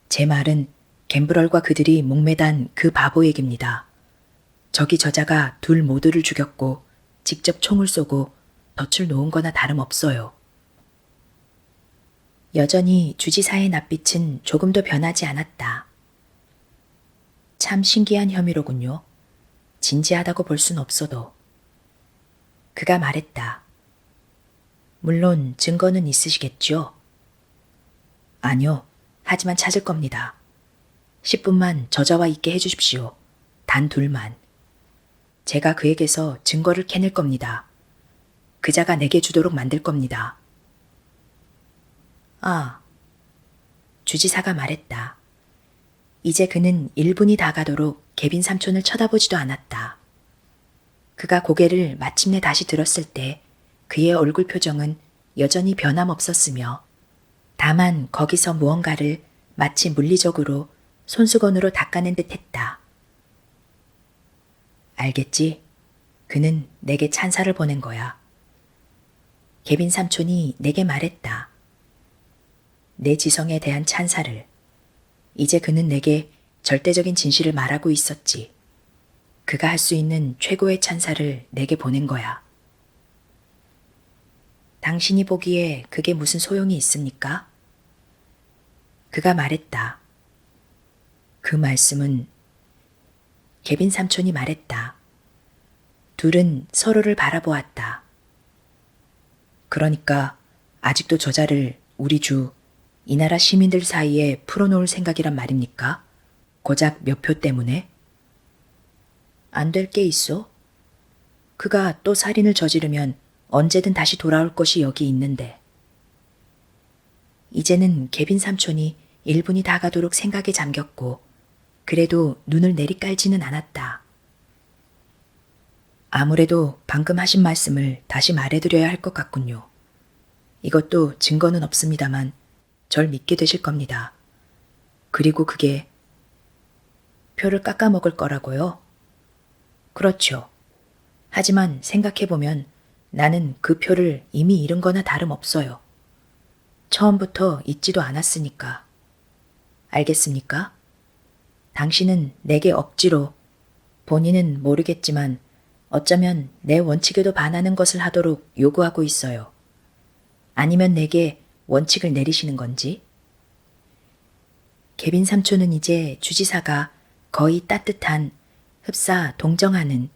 제 말은 갬브럴과 그들이 목매단 그 바보 얘기입니다. 저기 저자가 둘 모두를 죽였고 직접 총을 쏘고 덫을 놓은 거나 다름없어요. 여전히 주지사의 낯빛은 조금도 변하지 않았다. 참 신기한 혐의로군요. 진지하다고 볼 순 없어도. 그가 말했다. 물론 증거는 있으시겠죠? 아니요. 하지만 찾을 겁니다. 10분만 저자와 있게 해주십시오. 단 둘만. 제가 그에게서 증거를 캐낼 겁니다. 그자가 내게 주도록 만들 겁니다. 아, 주지사가 말했다. 이제 그는 1분이 다 가도록 개빈 삼촌을 쳐다보지도 않았다. 그가 고개를 마침내 다시 들었을 때 그의 얼굴 표정은 여전히 변함없었으며 다만 거기서 무언가를 마치 물리적으로 손수건으로 닦아낸 듯 했다. 알겠지? 그는 내게 찬사를 보낸 거야. 개빈 삼촌이 내게 말했다. 내 지성에 대한 찬사를. 이제 그는 내게 절대적인 진실을 말하고 있었지. 그가 할 수 있는 최고의 찬사를 내게 보낸 거야. 당신이 보기에 그게 무슨 소용이 있습니까? 그가 말했다. 그 말씀은 개빈 삼촌이 말했다. 둘은 서로를 바라보았다. 그러니까 아직도 저자를 우리 이 나라 시민들 사이에 풀어놓을 생각이란 말입니까? 고작 몇 표 때문에? 안 될 게 있어? 그가 또 살인을 저지르면 언제든 다시 돌아올 것이 여기 있는데. 이제는 개빈 삼촌이 1분이 다 가도록 생각에 잠겼고 그래도 눈을 내리깔지는 않았다. 아무래도 방금 하신 말씀을 다시 말해드려야 할 것 같군요. 이것도 증거는 없습니다만 절 믿게 되실 겁니다. 그리고 그게 표를 깎아먹을 거라고요? 그렇죠. 하지만 생각해보면 나는 그 표를 이미 잃은 거나 다름없어요. 처음부터 잊지도 않았으니까. 알겠습니까? 당신은 내게 억지로, 본인은 모르겠지만 어쩌면 내 원칙에도 반하는 것을 하도록 요구하고 있어요. 아니면 내게 원칙을 내리시는 건지? 개빈 삼촌은 이제 주지사가 거의 따뜻한, 흡사 동정하는,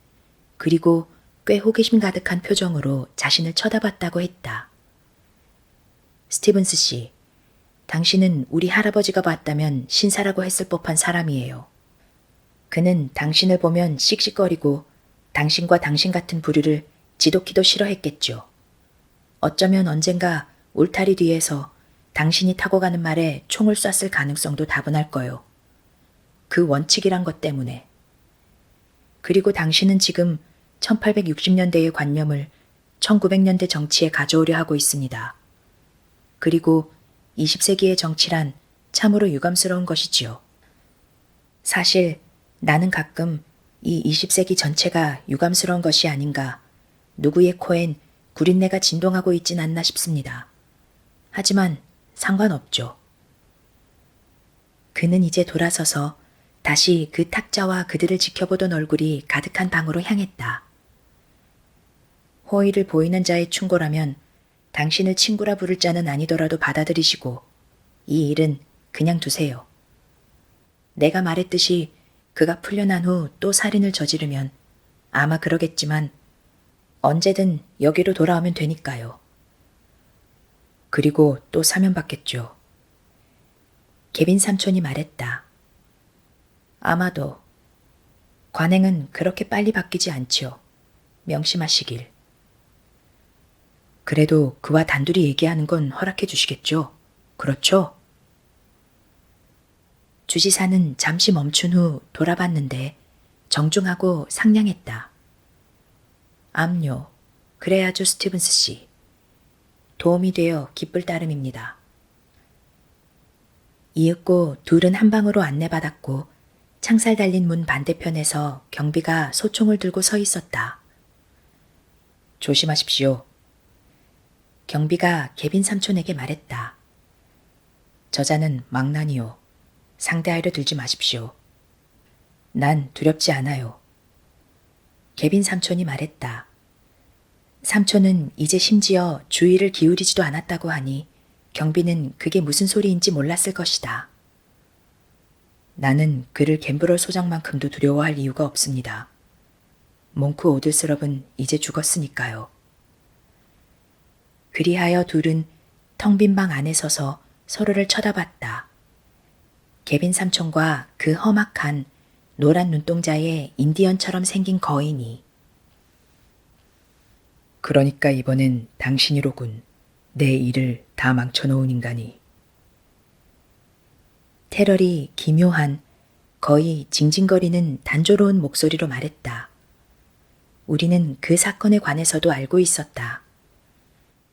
그리고 꽤 호기심 가득한 표정으로 자신을 쳐다봤다고 했다. 스티븐스 씨, 당신은 우리 할아버지가 봤다면 신사라고 했을 법한 사람이에요. 그는 당신을 보면 씩씩거리고 당신과 당신 같은 부류를 지독히도 싫어했겠죠. 어쩌면 언젠가 울타리 뒤에서 당신이 타고 가는 말에 총을 쐈을 가능성도 다분할 거요. 그 원칙이란 것 때문에. 그리고 당신은 지금 1860년대의 관념을 1900년대 정치에 가져오려 하고 있습니다. 그리고 20세기의 정치란 참으로 유감스러운 것이지요. 사실 나는 가끔 이 20세기 전체가 유감스러운 것이 아닌가, 누구의 코엔 구린내가 진동하고 있진 않나 싶습니다. 하지만 상관없죠. 그는 이제 돌아서서 다시 그 탁자와 그들을 지켜보던 얼굴이 가득한 방으로 향했다. 호의를 보이는 자의 충고라면 당신을 친구라 부를 자는 아니더라도 받아들이시고 이 일은 그냥 두세요. 내가 말했듯이 그가 풀려난 후 또 살인을 저지르면 아마 그러겠지만 언제든 여기로 돌아오면 되니까요. 그리고 또 사면받겠죠. 개빈 삼촌이 말했다. 아마도. 관행은 그렇게 빨리 바뀌지 않지요. 명심하시길. 그래도 그와 단둘이 얘기하는 건 허락해 주시겠죠? 그렇죠? 주지사는 잠시 멈춘 후 돌아봤는데 정중하고 상냥했다. 암요. 그래야죠, 스티븐스 씨. 도움이 되어 기쁠 따름입니다. 이윽고 둘은 한 방으로 안내받았고 창살 달린 문 반대편에서 경비가 소총을 들고 서 있었다. 조심하십시오. 경비가 개빈 삼촌에게 말했다. 저자는 망나니요. 상대하려 들지 마십시오. 난 두렵지 않아요. 개빈 삼촌이 말했다. 삼촌은 이제 심지어 주의를 기울이지도 않았다고 하니 경비는 그게 무슨 소리인지 몰랐을 것이다. 나는 그를 갬브럴 소장만큼도 두려워할 이유가 없습니다. 몽크 오들스럽은 이제 죽었으니까요. 그리하여 둘은 텅 빈 방 안에 서서 서로를 쳐다봤다. 개빈 삼촌과 그 험악한 노란 눈동자의 인디언처럼 생긴 거인이. 그러니까 이번엔 당신이로군. 내 일을 다 망쳐놓은 인간이. 테럴이 기묘한, 거의 징징거리는 단조로운 목소리로 말했다. 우리는 그 사건에 관해서도 알고 있었다.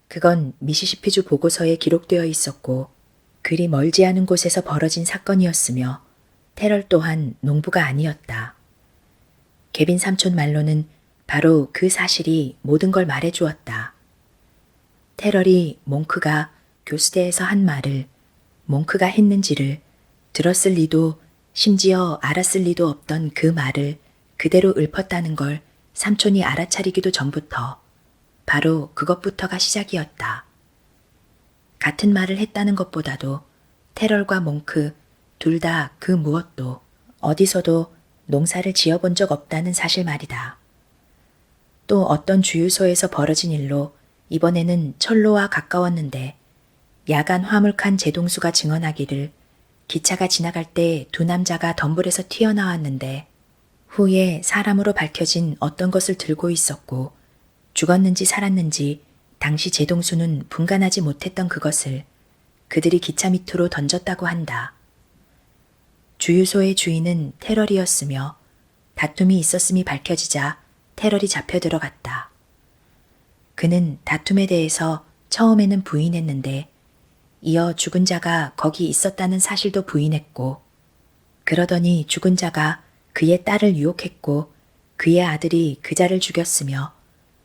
그건 미시시피주 보고서에 기록되어 있었고 그리 멀지 않은 곳에서 벌어진 사건이었으며 테럴 또한 농부가 아니었다. 개빈 삼촌 말로는 바로 그 사실이 모든 걸 말해주었다. 테럴이 몽크가 교수대에서 한 말을 몽크가 했는지를 들었을 리도 심지어 알았을 리도 없던 그 말을 그대로 읊었다는 걸 삼촌이 알아차리기도 전부터 바로 그것부터가 시작이었다. 같은 말을 했다는 것보다도 테럴과 몽크 둘 다 그 무엇도 어디서도 농사를 지어본 적 없다는 사실 말이다. 또 어떤 주유소에서 벌어진 일로 이번에는 철로와 가까웠는데 야간 화물칸 제동수가 증언하기를 기차가 지나갈 때 두 남자가 덤불에서 튀어나왔는데 후에 사람으로 밝혀진 어떤 것을 들고 있었고 죽었는지 살았는지 당시 제동수는 분간하지 못했던 그것을 그들이 기차 밑으로 던졌다고 한다. 주유소의 주인은 테럴이었으며 다툼이 있었음이 밝혀지자 테럴이 잡혀 들어갔다. 그는 다툼에 대해서 처음에는 부인했는데 이어 죽은 자가 거기 있었다는 사실도 부인했고 그러더니 죽은 자가 그의 딸을 유혹했고 그의 아들이 그 자를 죽였으며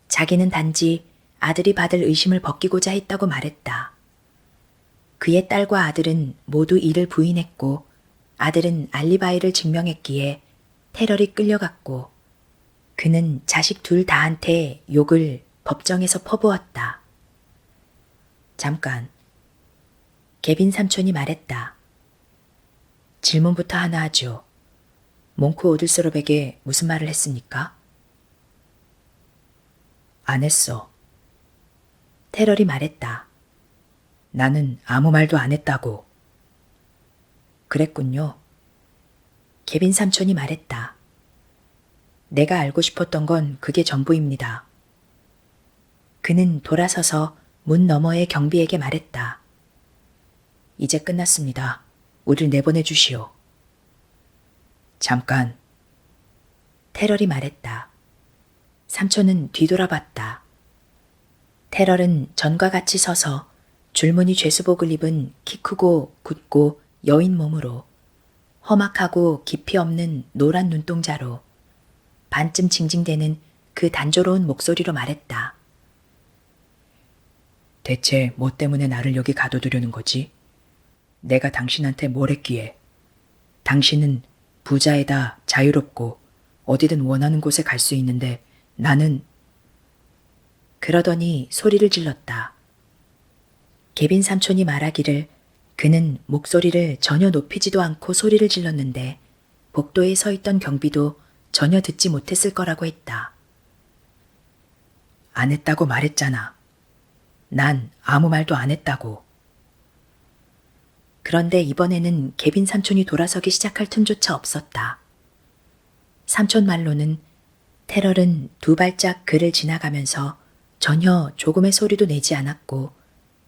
자기는 단지 아들이 받을 의심을 벗기고자 했다고 말했다. 그의 딸과 아들은 모두 이를 부인했고 아들은 알리바이를 증명했기에 테럴이 끌려갔고 그는 자식 둘 다한테 욕을 법정에서 퍼부었다. 잠깐. 개빈 삼촌이 말했다. 질문부터 하나 하죠. 몽크 오들스럽에게 무슨 말을 했습니까? 안 했어. 테럴이 말했다. 나는 아무 말도 안 했다고. 그랬군요. 개빈 삼촌이 말했다. 내가 알고 싶었던 건 그게 전부입니다. 그는 돌아서서 문 너머의 경비에게 말했다. 이제 끝났습니다. 우릴 내보내 주시오. 잠깐. 테럴이 말했다. 삼촌은 뒤돌아봤다. 테럴은 전과 같이 서서 줄무늬 죄수복을 입은 키 크고 굳고 여인 몸으로 험악하고 깊이 없는 노란 눈동자로 반쯤 징징대는 그 단조로운 목소리로 말했다. 대체 뭐 때문에 나를 여기 가둬두려는 거지? 내가 당신한테 뭘 했기에? 당신은 부자에다 자유롭고 어디든 원하는 곳에 갈 수 있는데 나는... 그러더니 소리를 질렀다. 개빈 삼촌이 말하기를 그는 목소리를 전혀 높이지도 않고 소리를 질렀는데 복도에 서 있던 경비도 전혀 듣지 못했을 거라고 했다. 안 했다고 말했잖아. 난 아무 말도 안 했다고. 그런데 이번에는 개빈 삼촌이 돌아서기 시작할 틈조차 없었다. 삼촌 말로는 테럴은 두 발짝 그를 지나가면서 전혀 조금의 소리도 내지 않았고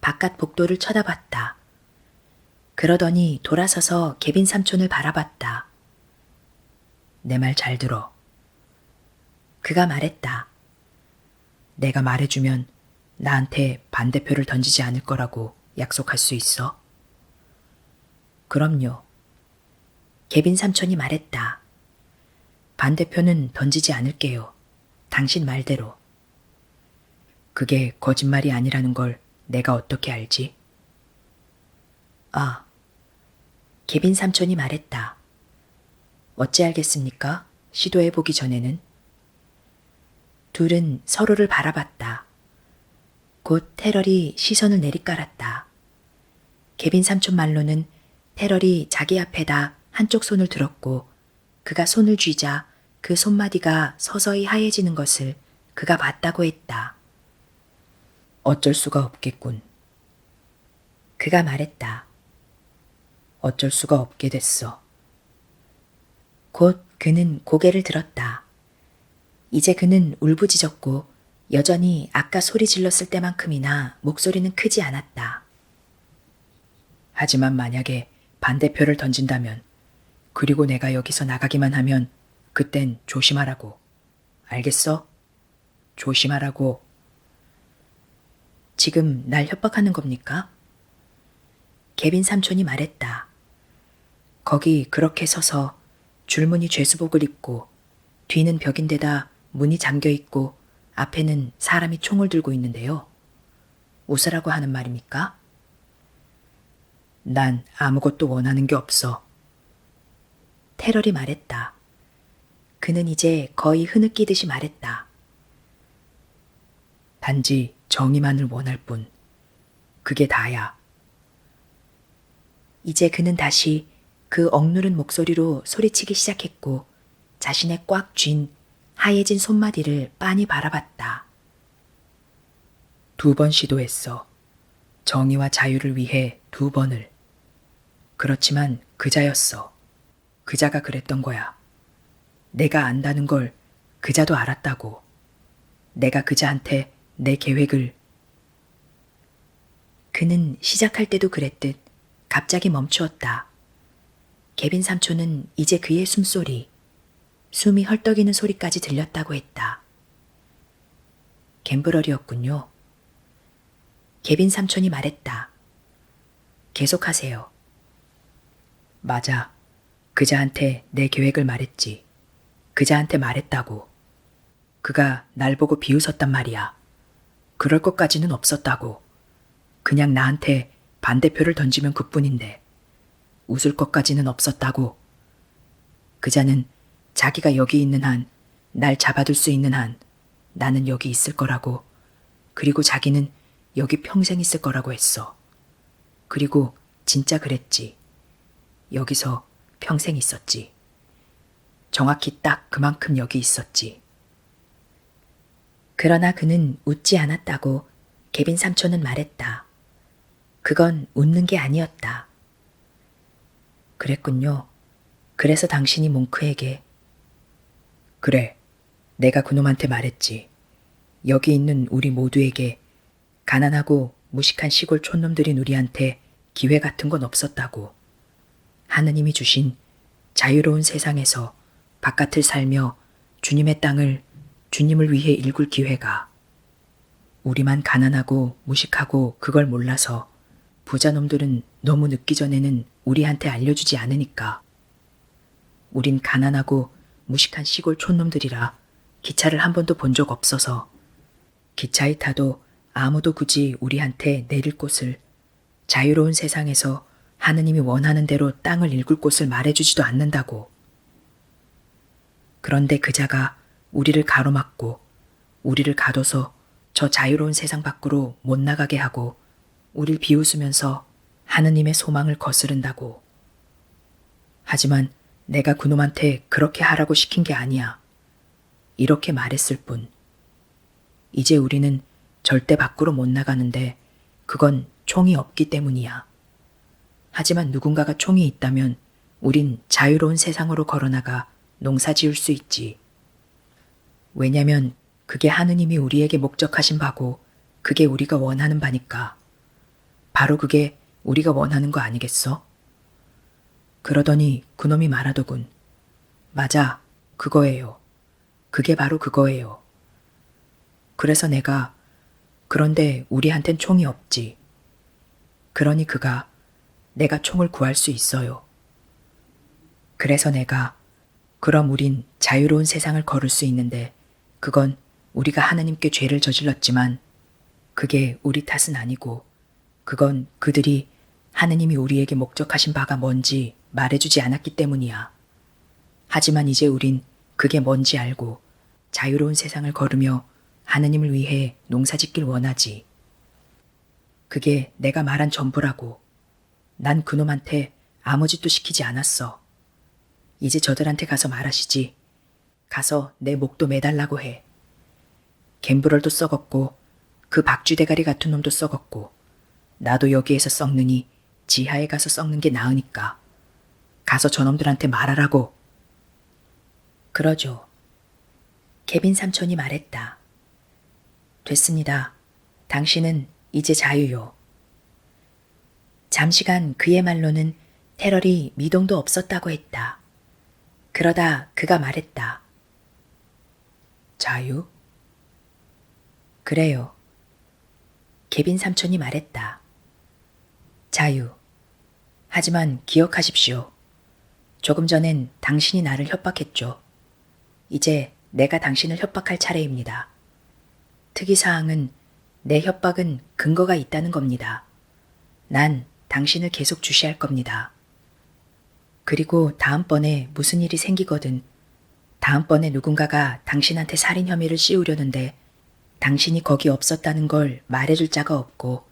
바깥 복도를 쳐다봤다. 그러더니 돌아서서 개빈 삼촌을 바라봤다. 내 말 잘 들어. 그가 말했다. 내가 말해주면 나한테 반대표를 던지지 않을 거라고 약속할 수 있어? 그럼요. 개빈 삼촌이 말했다. 반대표는 던지지 않을게요. 당신 말대로. 그게 거짓말이 아니라는 걸 내가 어떻게 알지? 아, 개빈 삼촌이 말했다. 어찌 알겠습니까? 시도해보기 전에는. 둘은 서로를 바라봤다. 곧 테럴이 시선을 내리깔았다. 개빈 삼촌 말로는 테럴이 자기 앞에다 한쪽 손을 들었고 그가 손을 쥐자 그 손마디가 서서히 하얘지는 것을 그가 봤다고 했다. 어쩔 수가 없겠군. 그가 말했다. 어쩔 수가 없게 됐어. 곧 그는 고개를 들었다. 이제 그는 울부짖었고 여전히 아까 소리 질렀을 때만큼이나 목소리는 크지 않았다. 하지만 만약에 반대표를 던진다면, 그리고 내가 여기서 나가기만 하면 그땐 조심하라고. 알겠어? 조심하라고. 지금 날 협박하는 겁니까? 개빈 삼촌이 말했다. 거기 그렇게 서서 줄무늬 죄수복을 입고 뒤는 벽인데다 문이 잠겨 있고 앞에는 사람이 총을 들고 있는데요. 웃으라고 하는 말입니까? 난 아무것도 원하는 게 없어. 테럴이 말했다. 그는 이제 거의 흐느끼듯이 말했다. 단지 정의만을 원할 뿐. 그게 다야. 이제 그는 다시 그 억누른 목소리로 소리치기 시작했고 자신의 꽉 쥔 하얘진 손마디를 빤히 바라봤다. 2번 시도했어. 정의와 자유를 위해 2번을. 그렇지만 그자였어. 그자가 그랬던 거야. 내가 안다는 걸 그자도 알았다고. 내가 그자한테 내 계획을. 그는 시작할 때도 그랬듯 갑자기 멈추었다. 개빈 삼촌은 이제 그의 숨소리, 숨이 헐떡이는 소리까지 들렸다고 했다. 갬브러리였군요. 개빈 삼촌이 말했다. 계속하세요. 맞아. 그자한테 내 계획을 말했지. 그자한테 말했다고. 그가 날 보고 비웃었단 말이야. 그럴 것까지는 없었다고. 그냥 나한테 반대표를 던지면 그뿐인데 웃을 것까지는 없었다고. 그자는 자기가 여기 있는 한, 날 잡아둘 수 있는 한 나는 여기 있을 거라고. 그리고 자기는 여기 평생 있을 거라고 했어. 그리고 진짜 그랬지. 여기서 평생 있었지. 정확히 딱 그만큼 여기 있었지. 그러나 그는 웃지 않았다고 개빈 삼촌은 말했다. 그건 웃는 게 아니었다. 그랬군요. 그래서 당신이 몽크에게. 그래, 내가 그놈한테 말했지. 여기 있는 우리 모두에게, 가난하고 무식한 시골 촌놈들인 우리한테 기회 같은 건 없었다고. 하느님이 주신 자유로운 세상에서 바깥을 살며 주님의 땅을 주님을 위해 일굴 기회가. 우리만 가난하고 무식하고 그걸 몰라서 부자놈들은 너무 늦기 전에는 우리한테 알려주지 않으니까. 우린 가난하고 무식한 시골 촌놈들이라 기차를 한 번도 본 적 없어서 기차에 타도 아무도 굳이 우리한테 내릴 곳을, 자유로운 세상에서 하느님이 원하는 대로 땅을 일굴 곳을 말해주지도 않는다고. 그런데 그자가 우리를 가로막고 우리를 가둬서 저 자유로운 세상 밖으로 못 나가게 하고 우릴 비웃으면서 하느님의 소망을 거스른다고. 하지만 내가 그놈한테 그렇게 하라고 시킨 게 아니야. 이렇게 말했을 뿐. 이제 우리는 절대 밖으로 못 나가는데 그건 총이 없기 때문이야. 하지만 누군가가 총이 있다면 우린 자유로운 세상으로 걸어나가 농사 지을 수 있지. 왜냐면 그게 하느님이 우리에게 목적하신 바고 그게 우리가 원하는 바니까. 바로 그게 우리가 원하는 거 아니겠어? 그러더니 그놈이 말하더군. 맞아, 그거예요. 그게 바로 그거예요. 그래서 내가 그런데 우리한텐 총이 없지. 그러니 그가 내가 총을 구할 수 있어요. 그래서 내가 그럼 우린 자유로운 세상을 걸을 수 있는데 그건 우리가 하나님께 죄를 저질렀지만 그게 우리 탓은 아니고 그건 그들이 하느님이 우리에게 목적하신 바가 뭔지 말해주지 않았기 때문이야. 하지만 이제 우린 그게 뭔지 알고 자유로운 세상을 걸으며 하느님을 위해 농사짓길 원하지. 그게 내가 말한 전부라고. 난 그놈한테 아무 짓도 시키지 않았어. 이제 저들한테 가서 말하시지. 가서 내 목도 매달라고 해. 갬브럴도 썩었고 그 박쥐대가리 같은 놈도 썩었고 나도 여기에서 썩느니 지하에 가서 썩는 게 나으니까. 가서 저놈들한테 말하라고. 그러죠. 케빈 삼촌이 말했다. 됐습니다. 당신은 이제 자유요. 잠시간 그의 말로는 테럴이 미동도 없었다고 했다. 그러다 그가 말했다. 자유? 그래요. 케빈 삼촌이 말했다. 자유. 하지만 기억하십시오. 조금 전엔 당신이 나를 협박했죠. 이제 내가 당신을 협박할 차례입니다. 특이사항은 내 협박은 근거가 있다는 겁니다. 난 당신을 계속 주시할 겁니다. 그리고 다음번에 무슨 일이 생기거든 다음번에 누군가가 당신한테 살인 혐의를 씌우려는데 당신이 거기 없었다는 걸 말해줄 자가 없고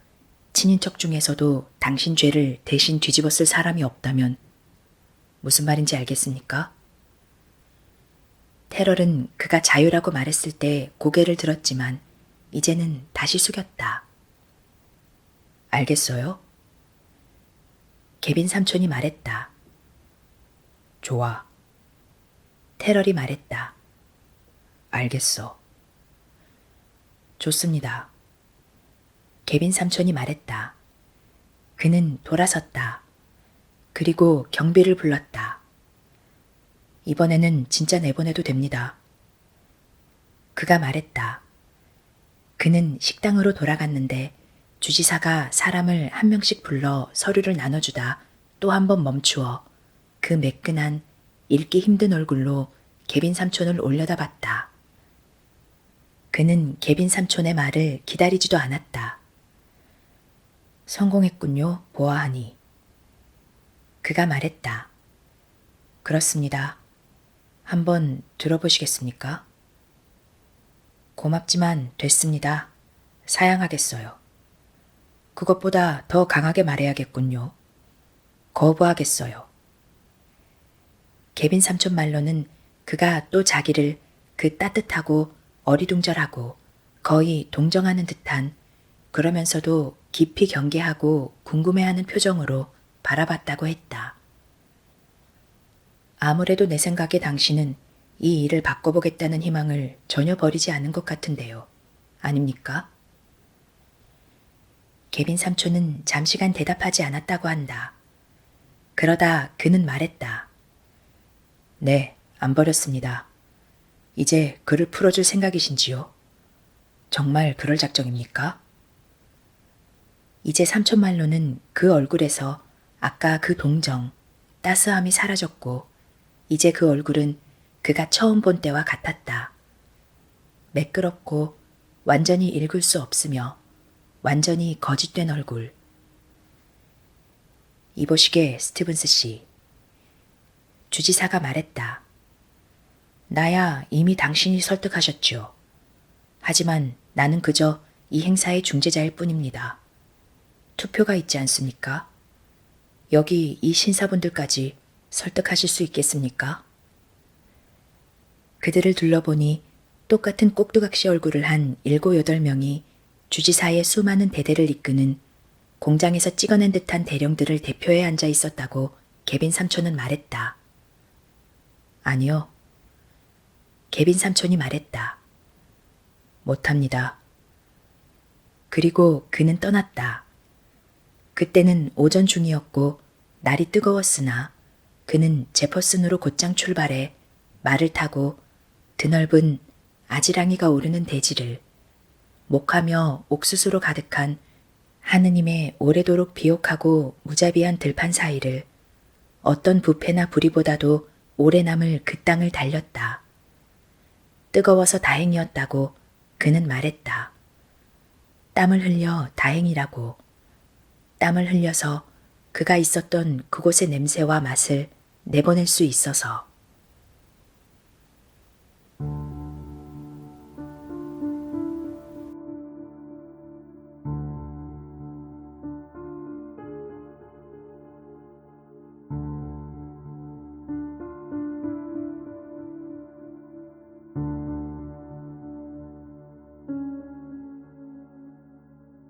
친인척 중에서도 당신 죄를 대신 뒤집어 쓸 사람이 없다면 무슨 말인지 알겠습니까? 테럴은 그가 자유라고 말했을 때 고개를 들었지만 이제는 다시 숙였다. 알겠어요? 케빈 삼촌이 말했다. 좋아. 테럴이 말했다. 알겠어. 좋습니다. 케빈 삼촌이 말했다. 그는 돌아섰다. 그리고 경비를 불렀다. 이번에는 진짜 내보내도 됩니다. 그가 말했다. 그는 식당으로 돌아갔는데 주지사가 사람을 한 명씩 불러 서류를 나눠주다 또 한 번 멈추어 그 매끈한 읽기 힘든 얼굴로 케빈 삼촌을 올려다봤다. 그는 케빈 삼촌의 말을 기다리지도 않았다. 성공했군요, 보아하니. 그가 말했다. 그렇습니다. 한번 들어보시겠습니까? 고맙지만 됐습니다. 사양하겠어요. 그것보다 더 강하게 말해야겠군요. 거부하겠어요. 케빈 삼촌 말로는 그가 또 자기를 그 따뜻하고 어리둥절하고 거의 동정하는 듯한 그러면서도 깊이 경계하고 궁금해하는 표정으로 바라봤다고 했다. 아무래도 내 생각에 당신은 이 일을 바꿔보겠다는 희망을 전혀 버리지 않은 것 같은데요. 아닙니까? 케빈 삼촌은 잠시간 대답하지 않았다고 한다. 그러다 그는 말했다. 네, 안 버렸습니다. 이제 그를 풀어줄 생각이신지요? 정말 그럴 작정입니까? 이제 삼촌 말로는 그 얼굴에서 아까 그 동정, 따스함이 사라졌고 이제 그 얼굴은 그가 처음 본 때와 같았다. 매끄럽고 완전히 읽을 수 없으며 완전히 거짓된 얼굴. 이보시게 스티븐스 씨. 주지사가 말했다. 나야 이미 당신이 설득하셨죠. 하지만 나는 그저 이 행사의 중재자일 뿐입니다. 투표가 있지 않습니까? 여기 이 신사분들까지 설득하실 수 있겠습니까? 그들을 둘러보니 똑같은 꼭두각시 얼굴을 한 7, 8명이 주지사의 수많은 대대를 이끄는 공장에서 찍어낸 듯한 대령들을 대표해 앉아 있었다고 개빈 삼촌은 말했다. 아니요. 개빈 삼촌이 말했다. 못합니다. 그리고 그는 떠났다. 그때는 오전 중이었고 날이 뜨거웠으나 그는 제퍼슨으로 곧장 출발해 말을 타고 드넓은 아지랑이가 오르는 대지를 목하며 옥수수로 가득한 하느님의 오래도록 비옥하고 무자비한 들판 사이를 어떤 부패나 불의보다도 오래 남을 그 땅을 달렸다. 뜨거워서 다행이었다고 그는 말했다. 땀을 흘려 다행이라고. 땀을 흘려서 그가 있었던 그곳의 냄새와 맛을 내보낼 수 있어서.